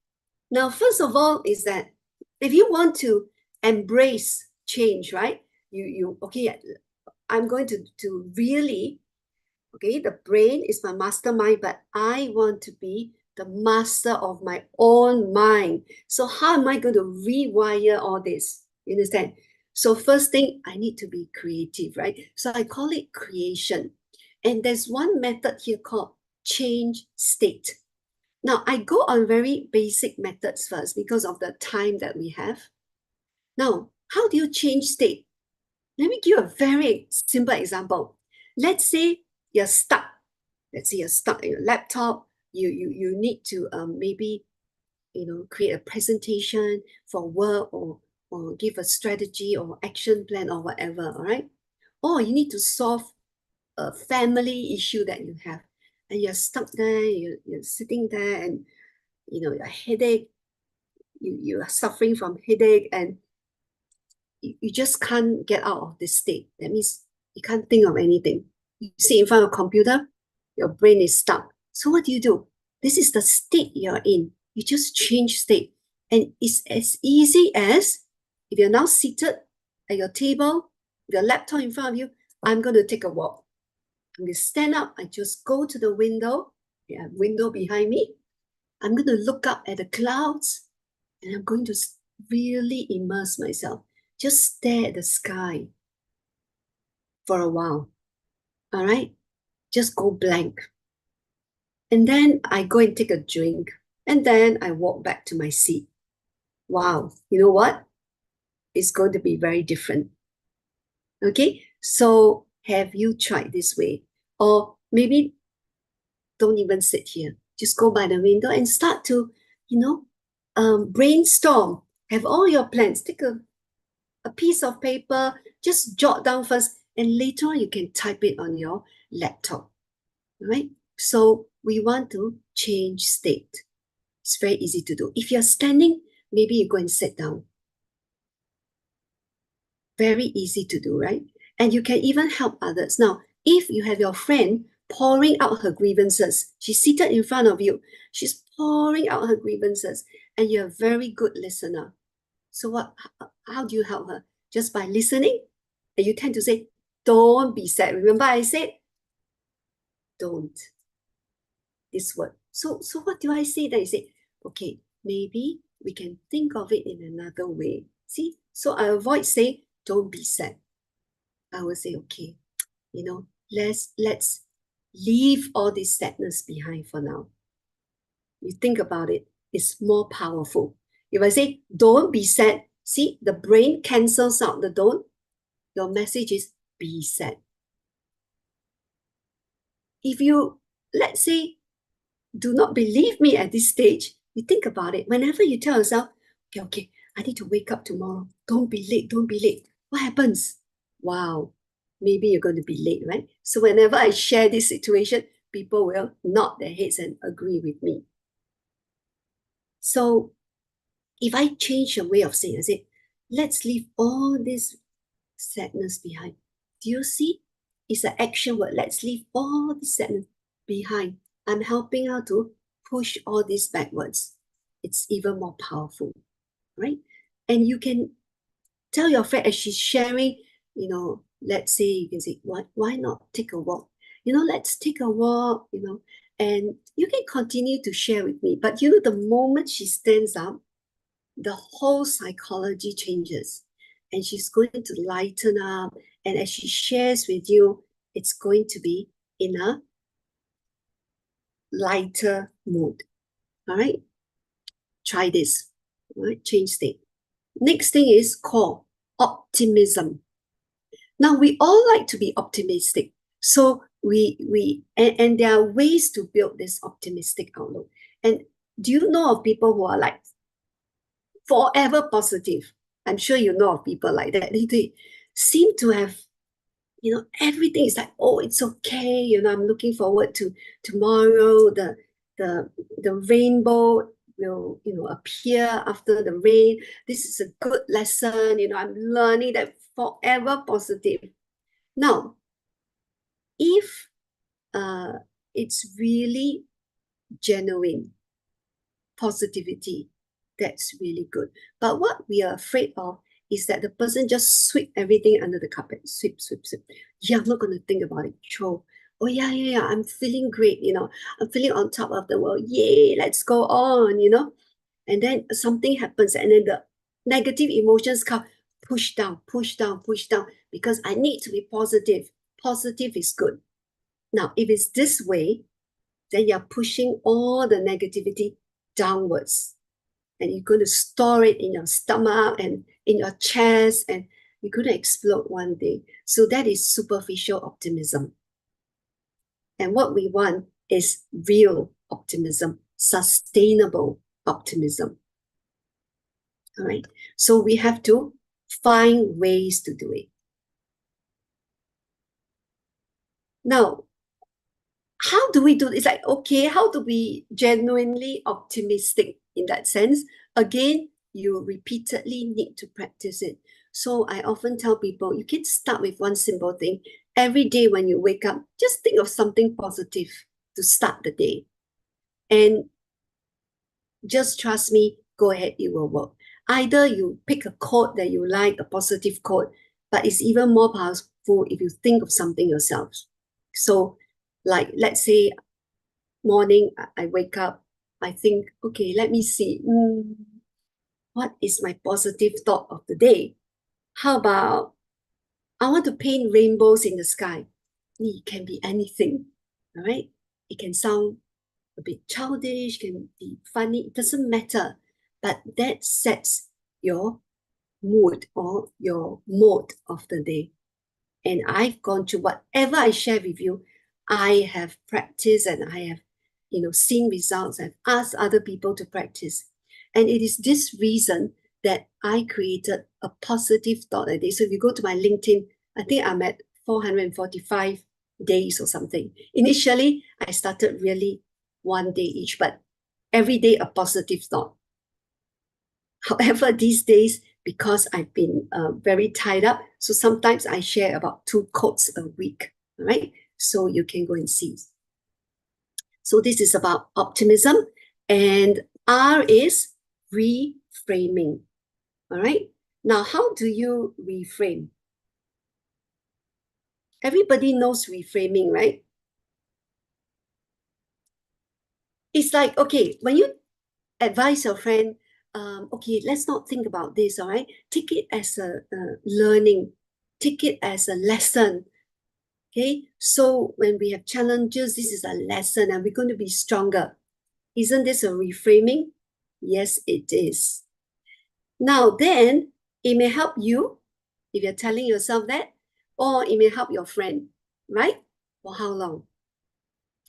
Now, first of all, is that if you want to embrace change, right? Okay, I'm going to really, okay, the brain is my mastermind, but I want to be the master of my own mind. So how am I going to rewire all this? You understand? So first thing, I need to be creative, right? So I call it creation. And there's one method here called change state. Now, I go on very basic methods first because of the time that we have. Now, how do you change state? Let me give you a very simple example. Let's say you're stuck. Let's say you're stuck in your laptop. You need to maybe create a presentation for work or give a strategy or action plan or whatever, all right? Or you need to solve a family issue that you have. And you're stuck there, you're sitting there and your headache, you are suffering from headache and you just can't get out of this state. That means you can't think of anything. You sit in front of a computer, your brain is stuck. So what do? This is the state you're in. You just change state. And it's as easy as if you're now seated at your table, with your laptop in front of you, I'm going to take a walk. I'm going to stand up. I just go to the window. Yeah, window behind me. I'm going to look up at the clouds and I'm going to really immerse myself. Just stare at the sky for a while. All right? Just go blank. And then I go and take a drink. And then I walk back to my seat. Wow. You know what? It's going to be very different. Okay? So have you tried this way? Or maybe don't even sit here. Just go by the window and start to, brainstorm. Have all your plans. Take a piece of paper, just jot down first, and later on you can type it on your laptop. All right? So we want to change state. It's very easy to do. If you're standing, maybe you go and sit down. Very easy to do, right? And you can even help others. Now, if you have your friend pouring out her grievances, she's seated in front of you, she's pouring out her grievances, and you're a very good listener. So how do you help her? Just by listening? And you tend to say, don't be sad. Remember I said, don't. This word. So what do I say? Then you say, okay, maybe we can think of it in another way. See? So I avoid saying, don't be sad. I will say, okay, let's leave all this sadness behind for now. You think about it, it's more powerful. If I say, don't be sad, see, the brain cancels out the don't. Your message is, be sad. If you, let's say, do not believe me at this stage, you think about it. Whenever you tell yourself, okay, I need to wake up tomorrow. Don't be late, don't be late. What happens? Wow, maybe you're going to be late, right? So whenever I share this situation, people will nod their heads and agree with me. So if I change a way of saying, I say, let's leave all this sadness behind. Do you see? It's an action word. Let's leave all this sadness behind. I'm helping her to push all this backwards. It's even more powerful, right? And you can tell your friend as she's sharing, let's say you can say, why not take a walk? Let's take a walk, and you can continue to share with me. But the moment she stands up, the whole psychology changes and she's going to lighten up. And as she shares with you, it's going to be in a lighter mood. All right. Try this. All right. Change state. Next thing is called optimism. Now, we all like to be optimistic. So and there are ways to build this optimistic outlook. And do you know of people who are like forever positive? I'm sure you know of people like that. They seem to have, everything is like, oh, it's okay. I'm looking forward to tomorrow. The rainbow will, appear after the rain. This is a good lesson. I'm learning that forever positive. Now, if it's really genuine positivity, that's really good. But what we are afraid of is that the person just sweep everything under the carpet. Sweep, sweep, sweep. Yeah, I'm not going to think about it. Throw. Oh, yeah. I'm feeling great. I'm feeling on top of the world. Yay, let's go on, And then something happens and then the negative emotions come, push down, because I need to be positive. Positive is good. Now, if it's this way, then you're pushing all the negativity downwards. And you're going to store it in your stomach and in your chest, and you're going to explode one day. So that is superficial optimism. And what we want is real optimism, sustainable optimism. All right. So we have to find ways to do it. Now, how do we do this? It's like, okay, how do we genuinely optimistic in that sense? Again, you repeatedly need to practice it. So I often tell people, you can start with one simple thing. Every day when you wake up, just think of something positive to start the day. And just trust me, go ahead, it will work. Either you pick a quote that you like, a positive quote, but it's even more powerful if you think of something yourself. So like, let's say morning, I wake up, I think, okay, let me see. What is my positive thought of the day? How about, I want to paint rainbows in the sky. It can be anything, all right? It can sound a bit childish, can be funny, it doesn't matter. But that sets your mood or your mode of the day. And I've gone through whatever I share with you, I have practiced and I have, seen results. I've asked other people to practice. And it is this reason that I created a positive thought a day. So if you go to my LinkedIn, I think I'm at 445 days or something. Initially, I started really one day each, but every day a positive thought. However, these days, because I've been very tied up, so sometimes I share about 2 quotes a week, all right? So you can go and see. So this is about optimism, and R is reframing, all right? Now, how do you reframe? Everybody knows reframing, right? It's like, okay, when you advise your friend, okay, let's not think about this, all right? Take it as a learning. Take it as a lesson, okay? So when we have challenges, this is a lesson and we're going to be stronger. Isn't this a reframing? Yes, it is. Now then, it may help you if you're telling yourself that, or it may help your friend, right? For how long?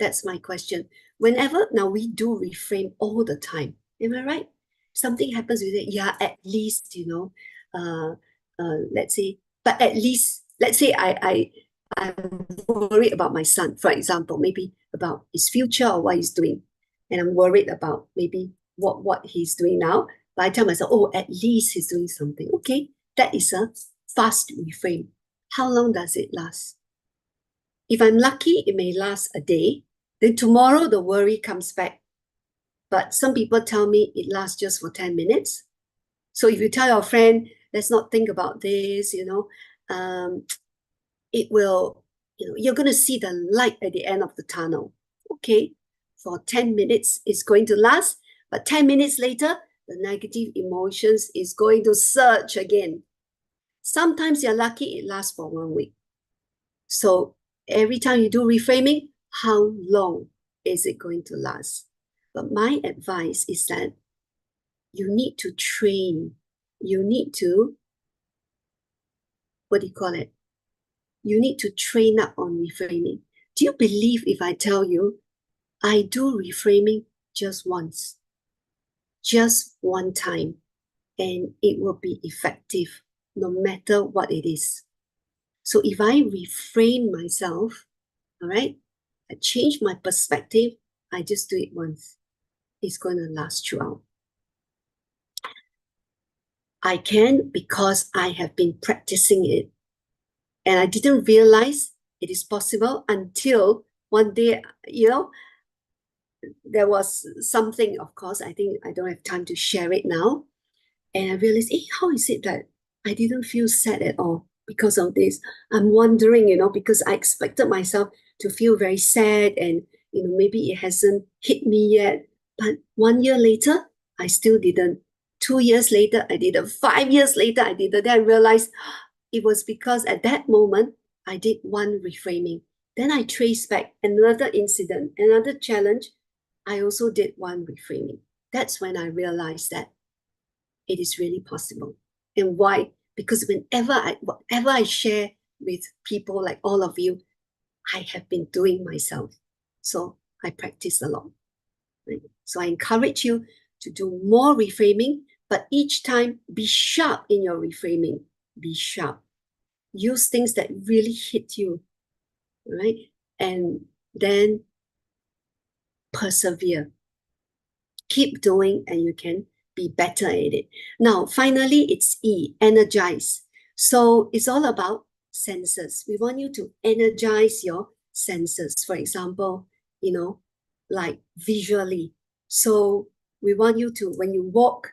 That's my question. Now we do reframe all the time. Am I right? something happens with it, yeah, at least, let's say, but at least, let's say I'm worried about my son, for example, maybe about his future or what he's doing. And I'm worried about maybe what he's doing now. But I tell myself, oh, at least he's doing something. Okay, that is a fast reframe. How long does it last? If I'm lucky, it may last a day. Then tomorrow the worry comes back. But some people tell me it lasts just for 10 minutes. So if you tell your friend, let's not think about this, it will, you're going to see the light at the end of the tunnel. Okay, for 10 minutes it's going to last, but 10 minutes later, the negative emotions is going to surge again. Sometimes you're lucky, it lasts for 1 week. So every time you do reframing, how long is it going to last? But my advice is that you need to train. You need to, what do you call it? You need to train up on reframing. Do you believe if I tell you, I do reframing just once, just one time, and it will be effective no matter what it is? So if I reframe myself, all right, I change my perspective, I just do it once. It's going to last throughout. I can because I have been practicing it. And I didn't realize it is possible until one day, there was something, of course, I think I don't have time to share it now. And I realized, how is it that I didn't feel sad at all because of this? I'm wondering, because I expected myself to feel very sad and, maybe it hasn't hit me yet. But 1 year later, I still didn't. 2 years later, I didn't. 5 years later, I didn't. Then I realized it was because at that moment, I did one reframing. Then I traced back another incident, another challenge. I also did one reframing. That's when I realized that it is really possible. And why? Because whatever I share with people like all of you, I have been doing myself. So I practice a lot. Right? So I encourage you to do more reframing, but each time be sharp in your reframing. Be sharp. Use things that really hit you, right? And then persevere. Keep doing and you can be better at it. Now, finally, it's E, energize. So it's all about senses. We want you to energize your senses. For example, like visually. So we want you to, when you walk,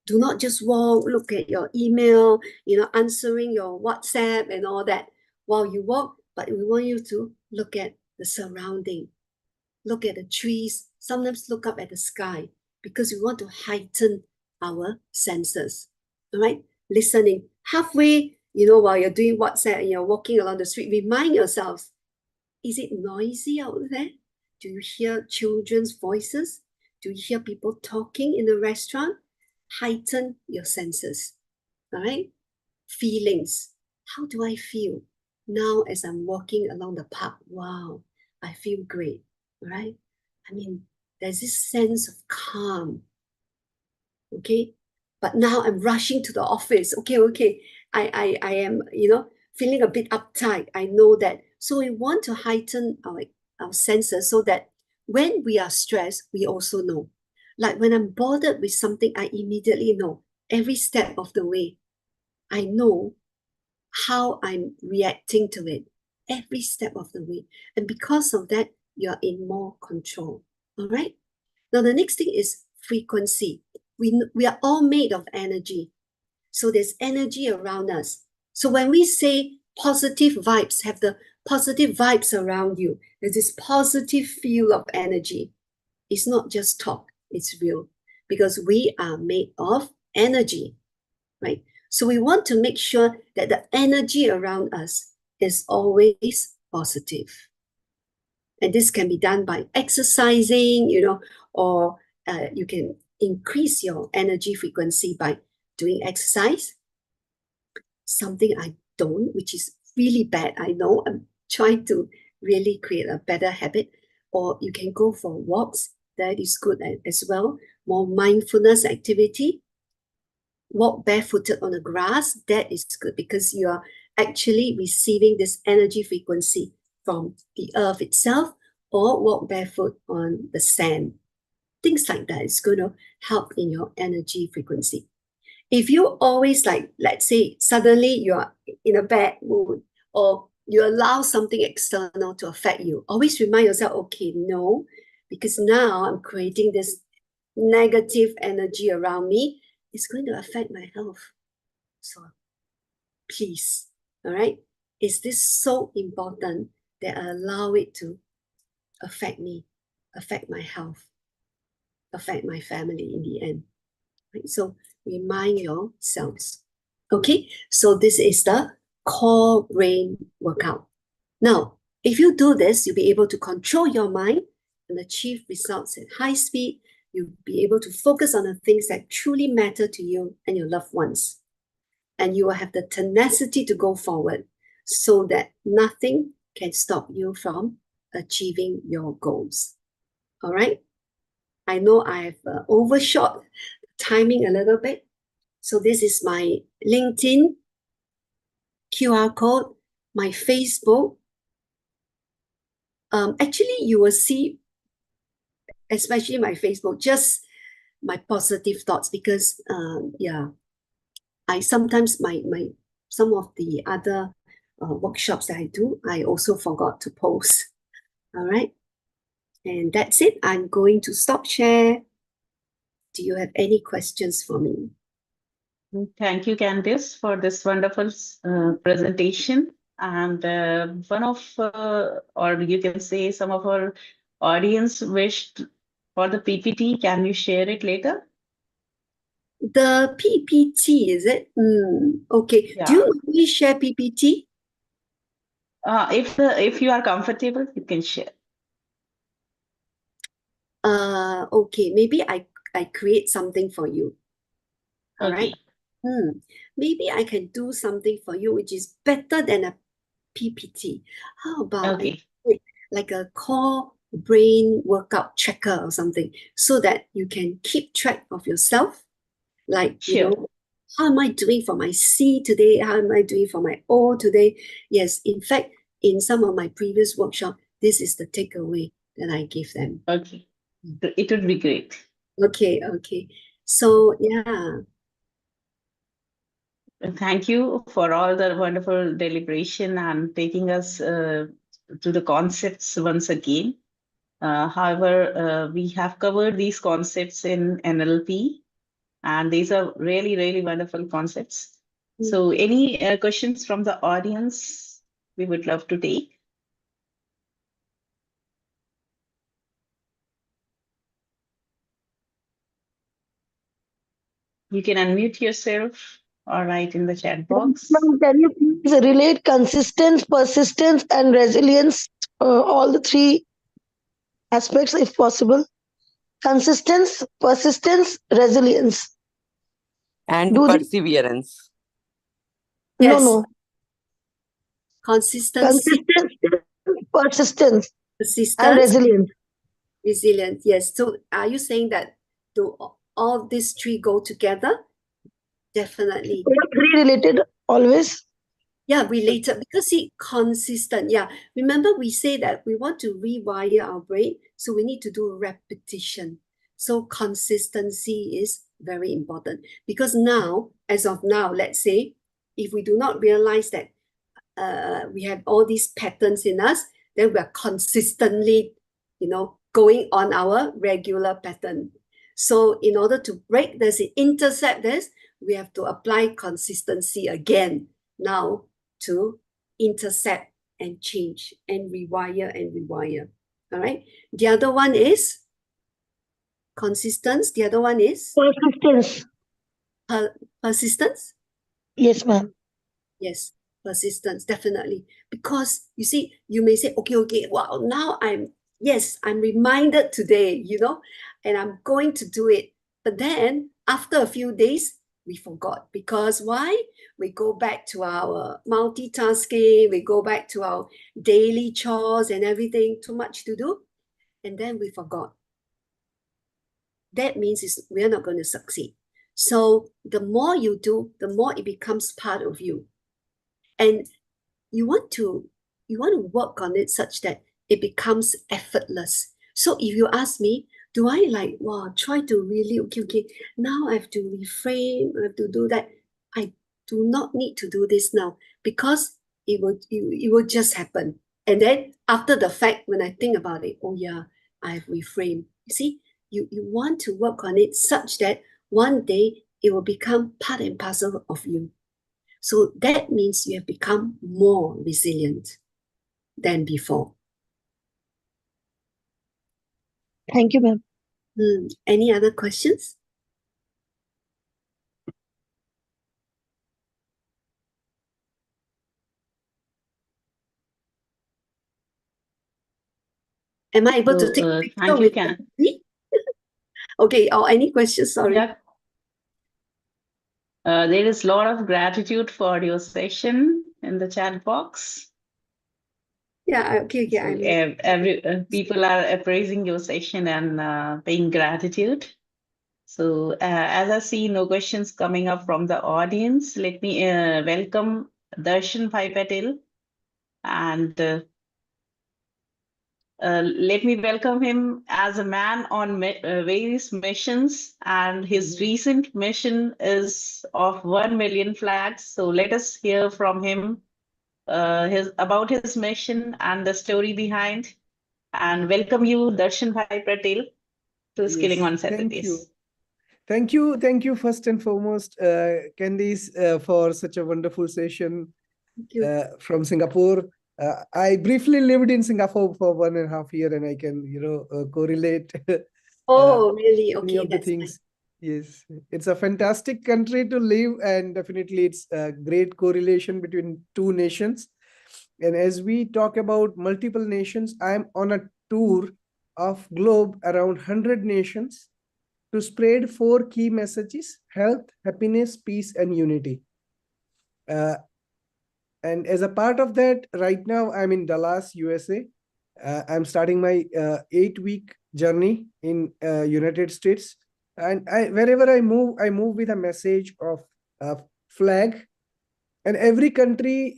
do not just walk, look at your email, answering your WhatsApp and all that while you walk, but we want you to look at the surrounding, look at the trees, sometimes look up at the sky, because we want to heighten our senses, all right? Listening. Halfway, while you're doing WhatsApp and you're walking along the street, remind yourselves, is it noisy out there? Do you hear children's voices? Do you hear people talking in the restaurant? Heighten your senses, all right? Feelings. How do I feel now as I'm walking along the park? Wow, I feel great, all right? I mean, there's this sense of calm, okay? But now I'm rushing to the office. Okay. I am, feeling a bit uptight. I know that. So we want to heighten our senses so that when we are stressed, we also know. Like when I'm bothered with something, I immediately know every step of the way. I know how I'm reacting to it every step of the way. And because of that, you're in more control. All right. Now, the next thing is frequency. We are all made of energy. So there's energy around us. So when we say positive vibes, have the positive vibes around you, there's this positive feel of energy. It's not just talk, it's real, because we are made of energy, right? So we want to make sure that the energy around us is always positive. And this can be done by exercising, or you can increase your energy frequency by doing exercise. Something I don't, which is really bad. I know I'm trying to really create a better habit. Or you can go for walks that is good as well. More mindfulness activity. Walk barefooted on the grass, that is good because you are actually receiving this energy frequency from the earth itself, or walk barefoot on the sand. Things like that is going to help in your energy frequency. If you always like, let's say, suddenly you are in a bad mood, or you allow something external to affect you, always remind yourself, okay, no, because now I'm creating this negative energy around me. It's going to affect my health. So please, all right? Is this so important that I allow it to affect me, affect my health, affect my family in the end? Right? So remind yourselves. Okay, so this is the core brain workout. Now, if you do this, you'll be able to control your mind and achieve results at high speed. You'll be able to focus on the things that truly matter to you and your loved ones. And you will have the tenacity to go forward so that nothing can stop you from achieving your goals. All right? I know I've overshot timing a little bit. So this is my LinkedIn QR code, my Facebook. Actually, you will see, especially my Facebook, just my positive thoughts because, I sometimes some of the other workshops that I do, I also forgot to post. All right. And that's it. I'm going to stop share. Do you have any questions for me? Thank you, Candice, for this wonderful presentation. And one of, or you can say some of our audience wished for the PPT. Can you share it later? The PPT, is it? Okay. Yeah. Do you normally share PPT? If you are comfortable, you can share. Okay. Maybe I create something for you. All Okay. right. Maybe I can do something for you which is better than a PPT. How about Okay. like a core brain workout tracker or something, so that you can keep track of yourself? Like, Sure. how am I doing for my C today? How am I doing for my O today? Yes, in fact, in some of my previous workshop, this is the takeaway that I give them. Okay. It would be great. Okay. So, yeah. Thank you for all the wonderful deliberation and taking us to the concepts once again. However, we have covered these concepts in NLP, and these are really, really wonderful concepts. So any questions from the audience we would love to take? You can unmute yourself or write in the chat box. Can you please relate consistence, persistence, and resilience, all the three aspects, if possible? Consistence, persistence, resilience. And Do they- perseverance. Yes. No. Consistency, Consistence, persistence, and persistence, resilience. resilience. Yes. So are you saying that do all these three go together? Definitely. They are three related always. Yeah, related, because see, consistent. Yeah, remember we say that we want to rewire our brain, so we need to do repetition. So consistency is very important, because now, as of now, let's say, if we do not realize that we have all these patterns in us, then we are consistently, going on our regular pattern. So in order to break this, intercept this, we have to apply consistency again now to intercept and change and rewire and rewire. All right. The other one is consistence. The other one is Persistence. persistence. Yes, ma'am. Yes, persistence, definitely. Because you see, you may say, okay, wow, now I'm reminded today, and I'm going to do it. But then after a few days, we forgot. Because why? We go back to our multitasking, we go back to our daily chores and everything, too much to do. And then we forgot. that means we're not going to succeed. So the more you do, the more it becomes part of you. And you want to work on it such that it becomes effortless. So if you ask me, do I try to really, okay, now I have to reframe, I have to do that. I do not need to do this now, because it will just happen. And then after the fact, when I think about it, oh yeah, I've reframed. You see, you want to work on it such that one day it will become part and parcel of you. So that means you have become more resilient than before. Thank you, ma'am. Any other questions? Am I able to take a picture thank you, with Can. me? Okay, or any questions? Sorry. Yeah. There is a lot of gratitude for your session in the chat box. Yeah, okay. So people are praising your session and paying gratitude. So as I see no questions coming up from the audience, let me welcome Darshan Bhai Patel, and let me welcome him as a man on various missions, and his recent mission is of 1 million flags. So let us hear from him about his mission and the story behind. And welcome you, Darshan Bhai Patel, to Skilling on Saturdays. Thank you first and foremost, Candice, for such a wonderful session from Singapore. I briefly lived in Singapore for 1.5 years, and I can, correlate. Really? Many of the things. Nice. Yes, it's a fantastic country to live, and definitely it's a great correlation between two nations. And as we talk about multiple nations, I'm on a tour of globe around 100 nations to spread 4 key messages: health, happiness, peace, and unity. And as a part of that, right now I'm in Dallas, USA. I'm starting my 8-week journey in United States. And wherever I move with a message of flag. And every country,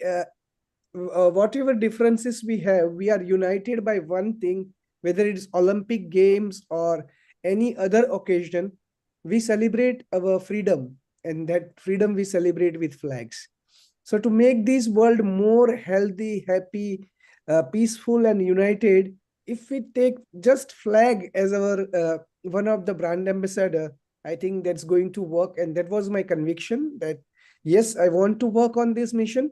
whatever differences we have, we are united by one thing, whether it's Olympic Games or any other occasion. We celebrate our freedom, and that freedom we celebrate with flags. So to make this world more healthy, happy, peaceful, and united, if we take just flag as our one of the brand ambassador, I think that's going to work. And that was my conviction that, yes, I want to work on this mission.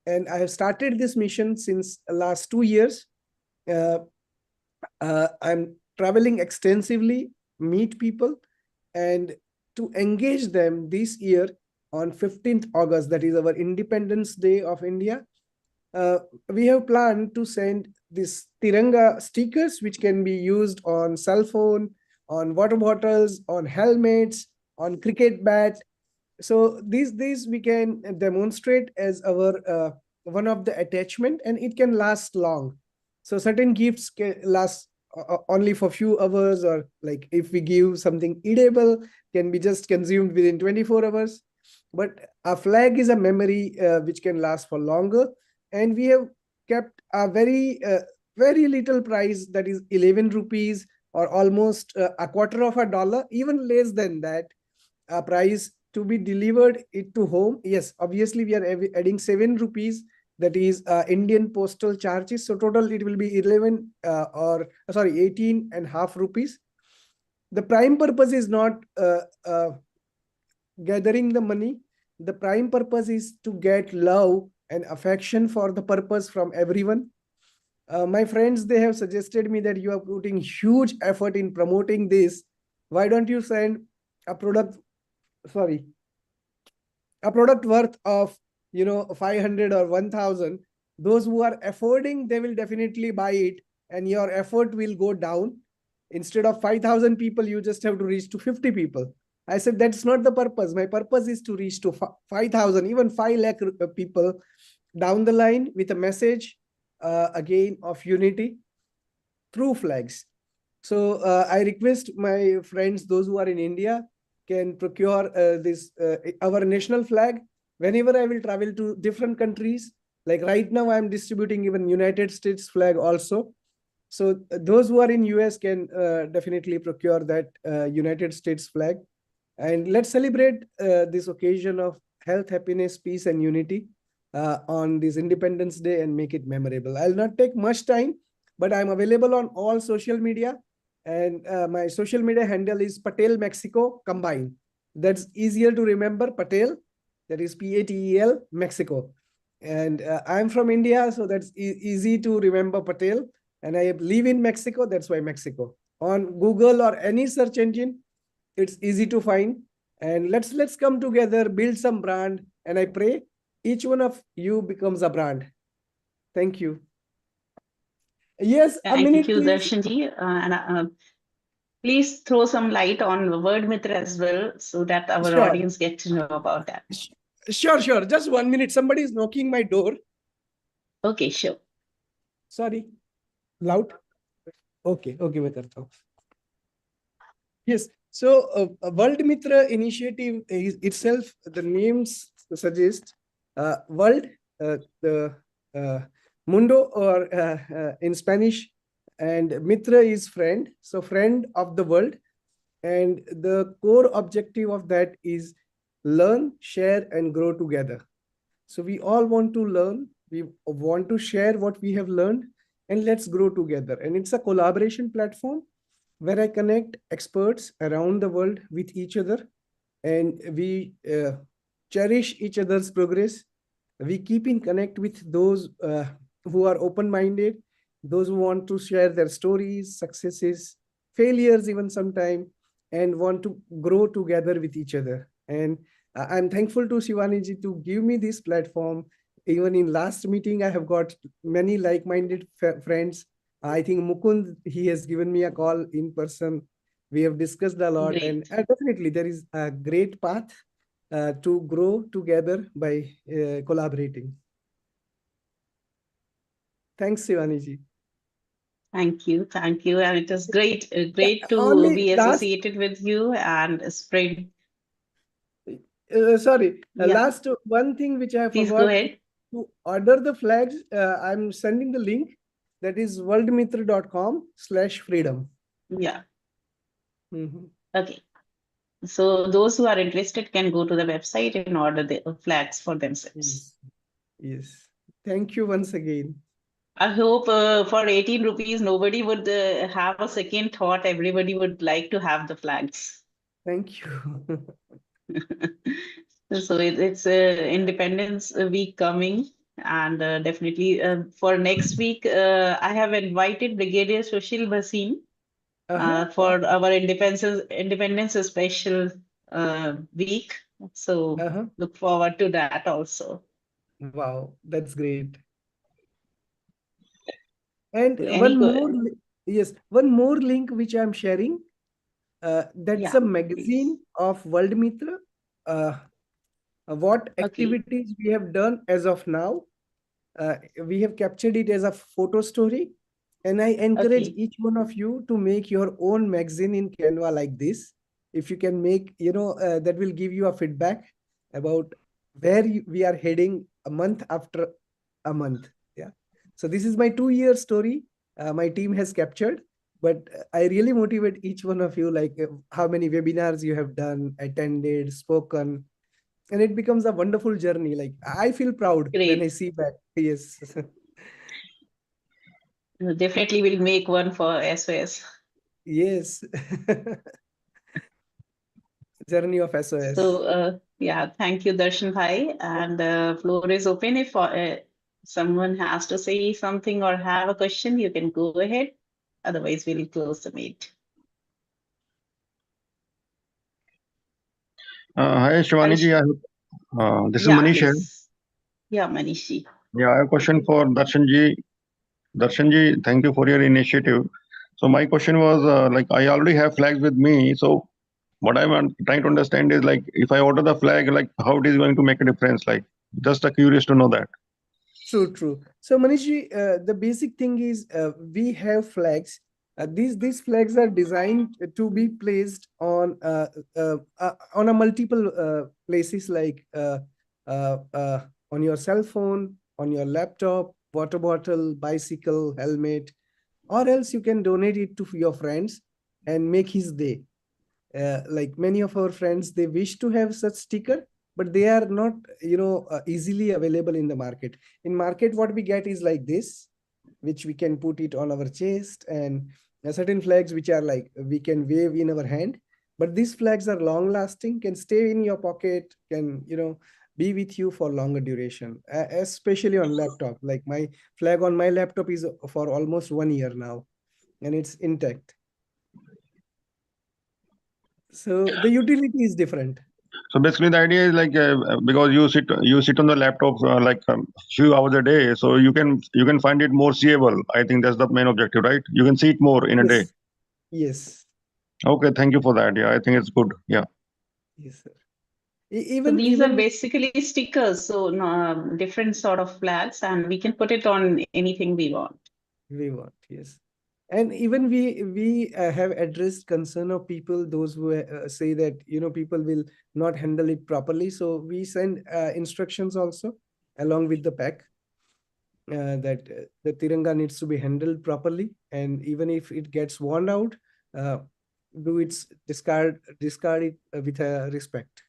And I have started this mission since the last 2 years. I'm traveling extensively, meet people, and to engage them this year on 15th August, that is our Independence Day of India. We have planned to send these Tiranga stickers, which can be used on cell phone, on water bottles, on helmets, on cricket bat. So these we can demonstrate as our one of the attachment, and it can last long. So certain gifts can last only for few hours, or like if we give something edible, can be just consumed within 24 hours. But a flag is a memory which can last for longer. And we have kept a very little price, that is 11 rupees, or almost $0.25, even less than that price, to be delivered it to home. Yes, obviously we are adding 7 rupees, that is Indian postal charges. So total it will be 18.5 rupees. The prime purpose is not gathering the money. The prime purpose is to get love and affection for the purpose from everyone. My friends, they have suggested me that you are putting huge effort in promoting this. Why don't you send a product worth of 500 or 1000? Those who are affording, they will definitely buy it, and your effort will go down. Instead of 5,000 people, you just have to reach to 50 people. I said that's not the purpose. My purpose is to reach to 5,000, even 5 lakh people down the line, with a message again of unity through flags. So I request my friends, those who are in India, can procure this our national flag. Whenever I will travel to different countries, like right now, I'm distributing even United States flag also. So those who are in US can definitely procure that United States flag. And let's celebrate this occasion of health, happiness, peace, and unity on this Independence Day and make it memorable. I'll not take much time, but I'm available on all social media. And my social media handle is Patel Mexico combined. That's easier to remember, Patel. That is Patel Mexico. And I'm from India, so that's easy to remember Patel. And I live in Mexico, that's why Mexico. On Google or any search engine, it's easy to find. And let's come together, build some brand. And I pray each one of you becomes a brand. Thank you. Yes, a Thank minute, you, please. Darshanji. Please throw some light on the word mitra as well, so that our Sure. audience get to know about that. Sure. Just 1 minute. Somebody is knocking my door. Okay, sure. Sorry. Loud. Okay, मैं करता हूँ. Yes. So World Mitra initiative is itself, the names suggest world, the mundo, or in Spanish, and Mitra is friend. So friend of the world. And the core objective of that is learn, share, and grow together. So we all want to learn. We want to share what we have learned, and let's grow together. And it's a collaboration platform where I connect experts around the world with each other, and we cherish each other's progress. We keep in connect with those who are open-minded, those who want to share their stories, successes, failures even sometime, and want to grow together with each other. And I'm thankful to Shivaniji to give me this platform. Even in last meeting, I have got many like-minded friends. I think Mukund, he has given me a call in person. We have discussed a lot. Great. And definitely there is a great path to grow together by collaborating. Thanks, Shivaniji. Thank you. And it is great to Only be last- associated with you and spread. Sorry, Yeah. last one thing which I Please forgot. go ahead. To order the flags, I'm sending the link. That is worldmitra.com/freedom. Yeah. Mm-hmm. Okay. So those who are interested can go to the website and order the flags for themselves. Yes. Thank you once again. I hope for 18 rupees, nobody would have a second thought. Everybody would like to have the flags. Thank you. So it's Independence Week coming, and definitely for next week, I have invited Brigadier Sushil Bhasin for our Independence special week. So look forward to that also. Wow, that's great. And one more link which I'm sharing. That's a magazine of World Mitra. What activities we have done as of now. We have captured it as a photo story. And I encourage each one of you to make your own magazine in Canva like this. If you can make, that will give you a feedback about where we are heading a month after a month. Yeah. So this is my 2-year story. My team has captured, but I really motivate each one of you, like how many webinars you have done, attended, spoken, and it becomes a wonderful journey. Like I feel proud when I see back. Yes. Definitely will make one for SOS. Yes. Journey of SOS. So thank you, Darshan Bhai. And the floor is open. If someone has to say something or have a question, you can go ahead. Otherwise, we'll close the meet. Hi, Shivaniji. This is Manish here. Yeah, Manish. Yeah, I have a question for Darshanji. Darshanji, thank you for your initiative. So my question was, I already have flags with me. So what I'm trying to understand is, if I order the flag, how it is going to make a difference? Just curious to know that. True. So Manishji, the basic thing is we have flags These flags are designed to be placed on a multiple places, like on your cell phone, on your laptop, water bottle, bicycle, helmet, or else you can donate it to your friends and make his day. Like many of our friends, they wish to have such sticker, but they are not, easily available in the market. In market, what we get is like this, which we can put it on our chest, and certain flags which are like we can wave in our hand. But these flags are long lasting, can stay in your pocket, can be with you for longer duration, especially on laptop. Like my flag on my laptop is for almost 1 year now, and it's intact. So the utility is different. So basically, the idea is like because you sit on the laptop like few hours a day, so you can find it more seeable. I think that's the main objective, right? You can see it more in a day. Yes. Okay, thank you for that. Yeah, I think it's good. Yeah. Yes, sir. So these are basically stickers, so different sort of flags, and we can put it on anything we want. Yes. And even we have addressed concern of people, those who say that people will not handle it properly. So we send instructions also along with the pack that the Tiranga needs to be handled properly, and even if it gets worn out, do its discard it with respect.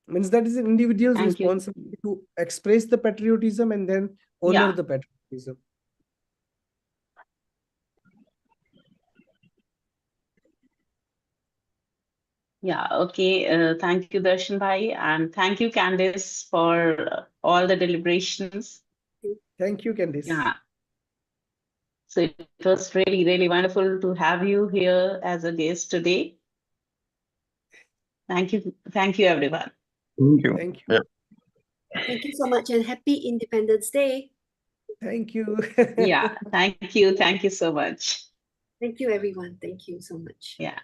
Means that is an individual's responsibility to express the patriotism and then honor the patriotism. Yeah, okay. Thank you, Darshan Bhai, and thank you, Candice, for all the deliberations. Thank you, Candice. Yeah. So it was really, really wonderful to have you here as a guest today. Thank you, everyone. Thank you. Thank you. Yeah. Thank you so much, and happy Independence Day. Thank you. Yeah, thank you so much. Thank you, everyone. Thank you so much. Yeah.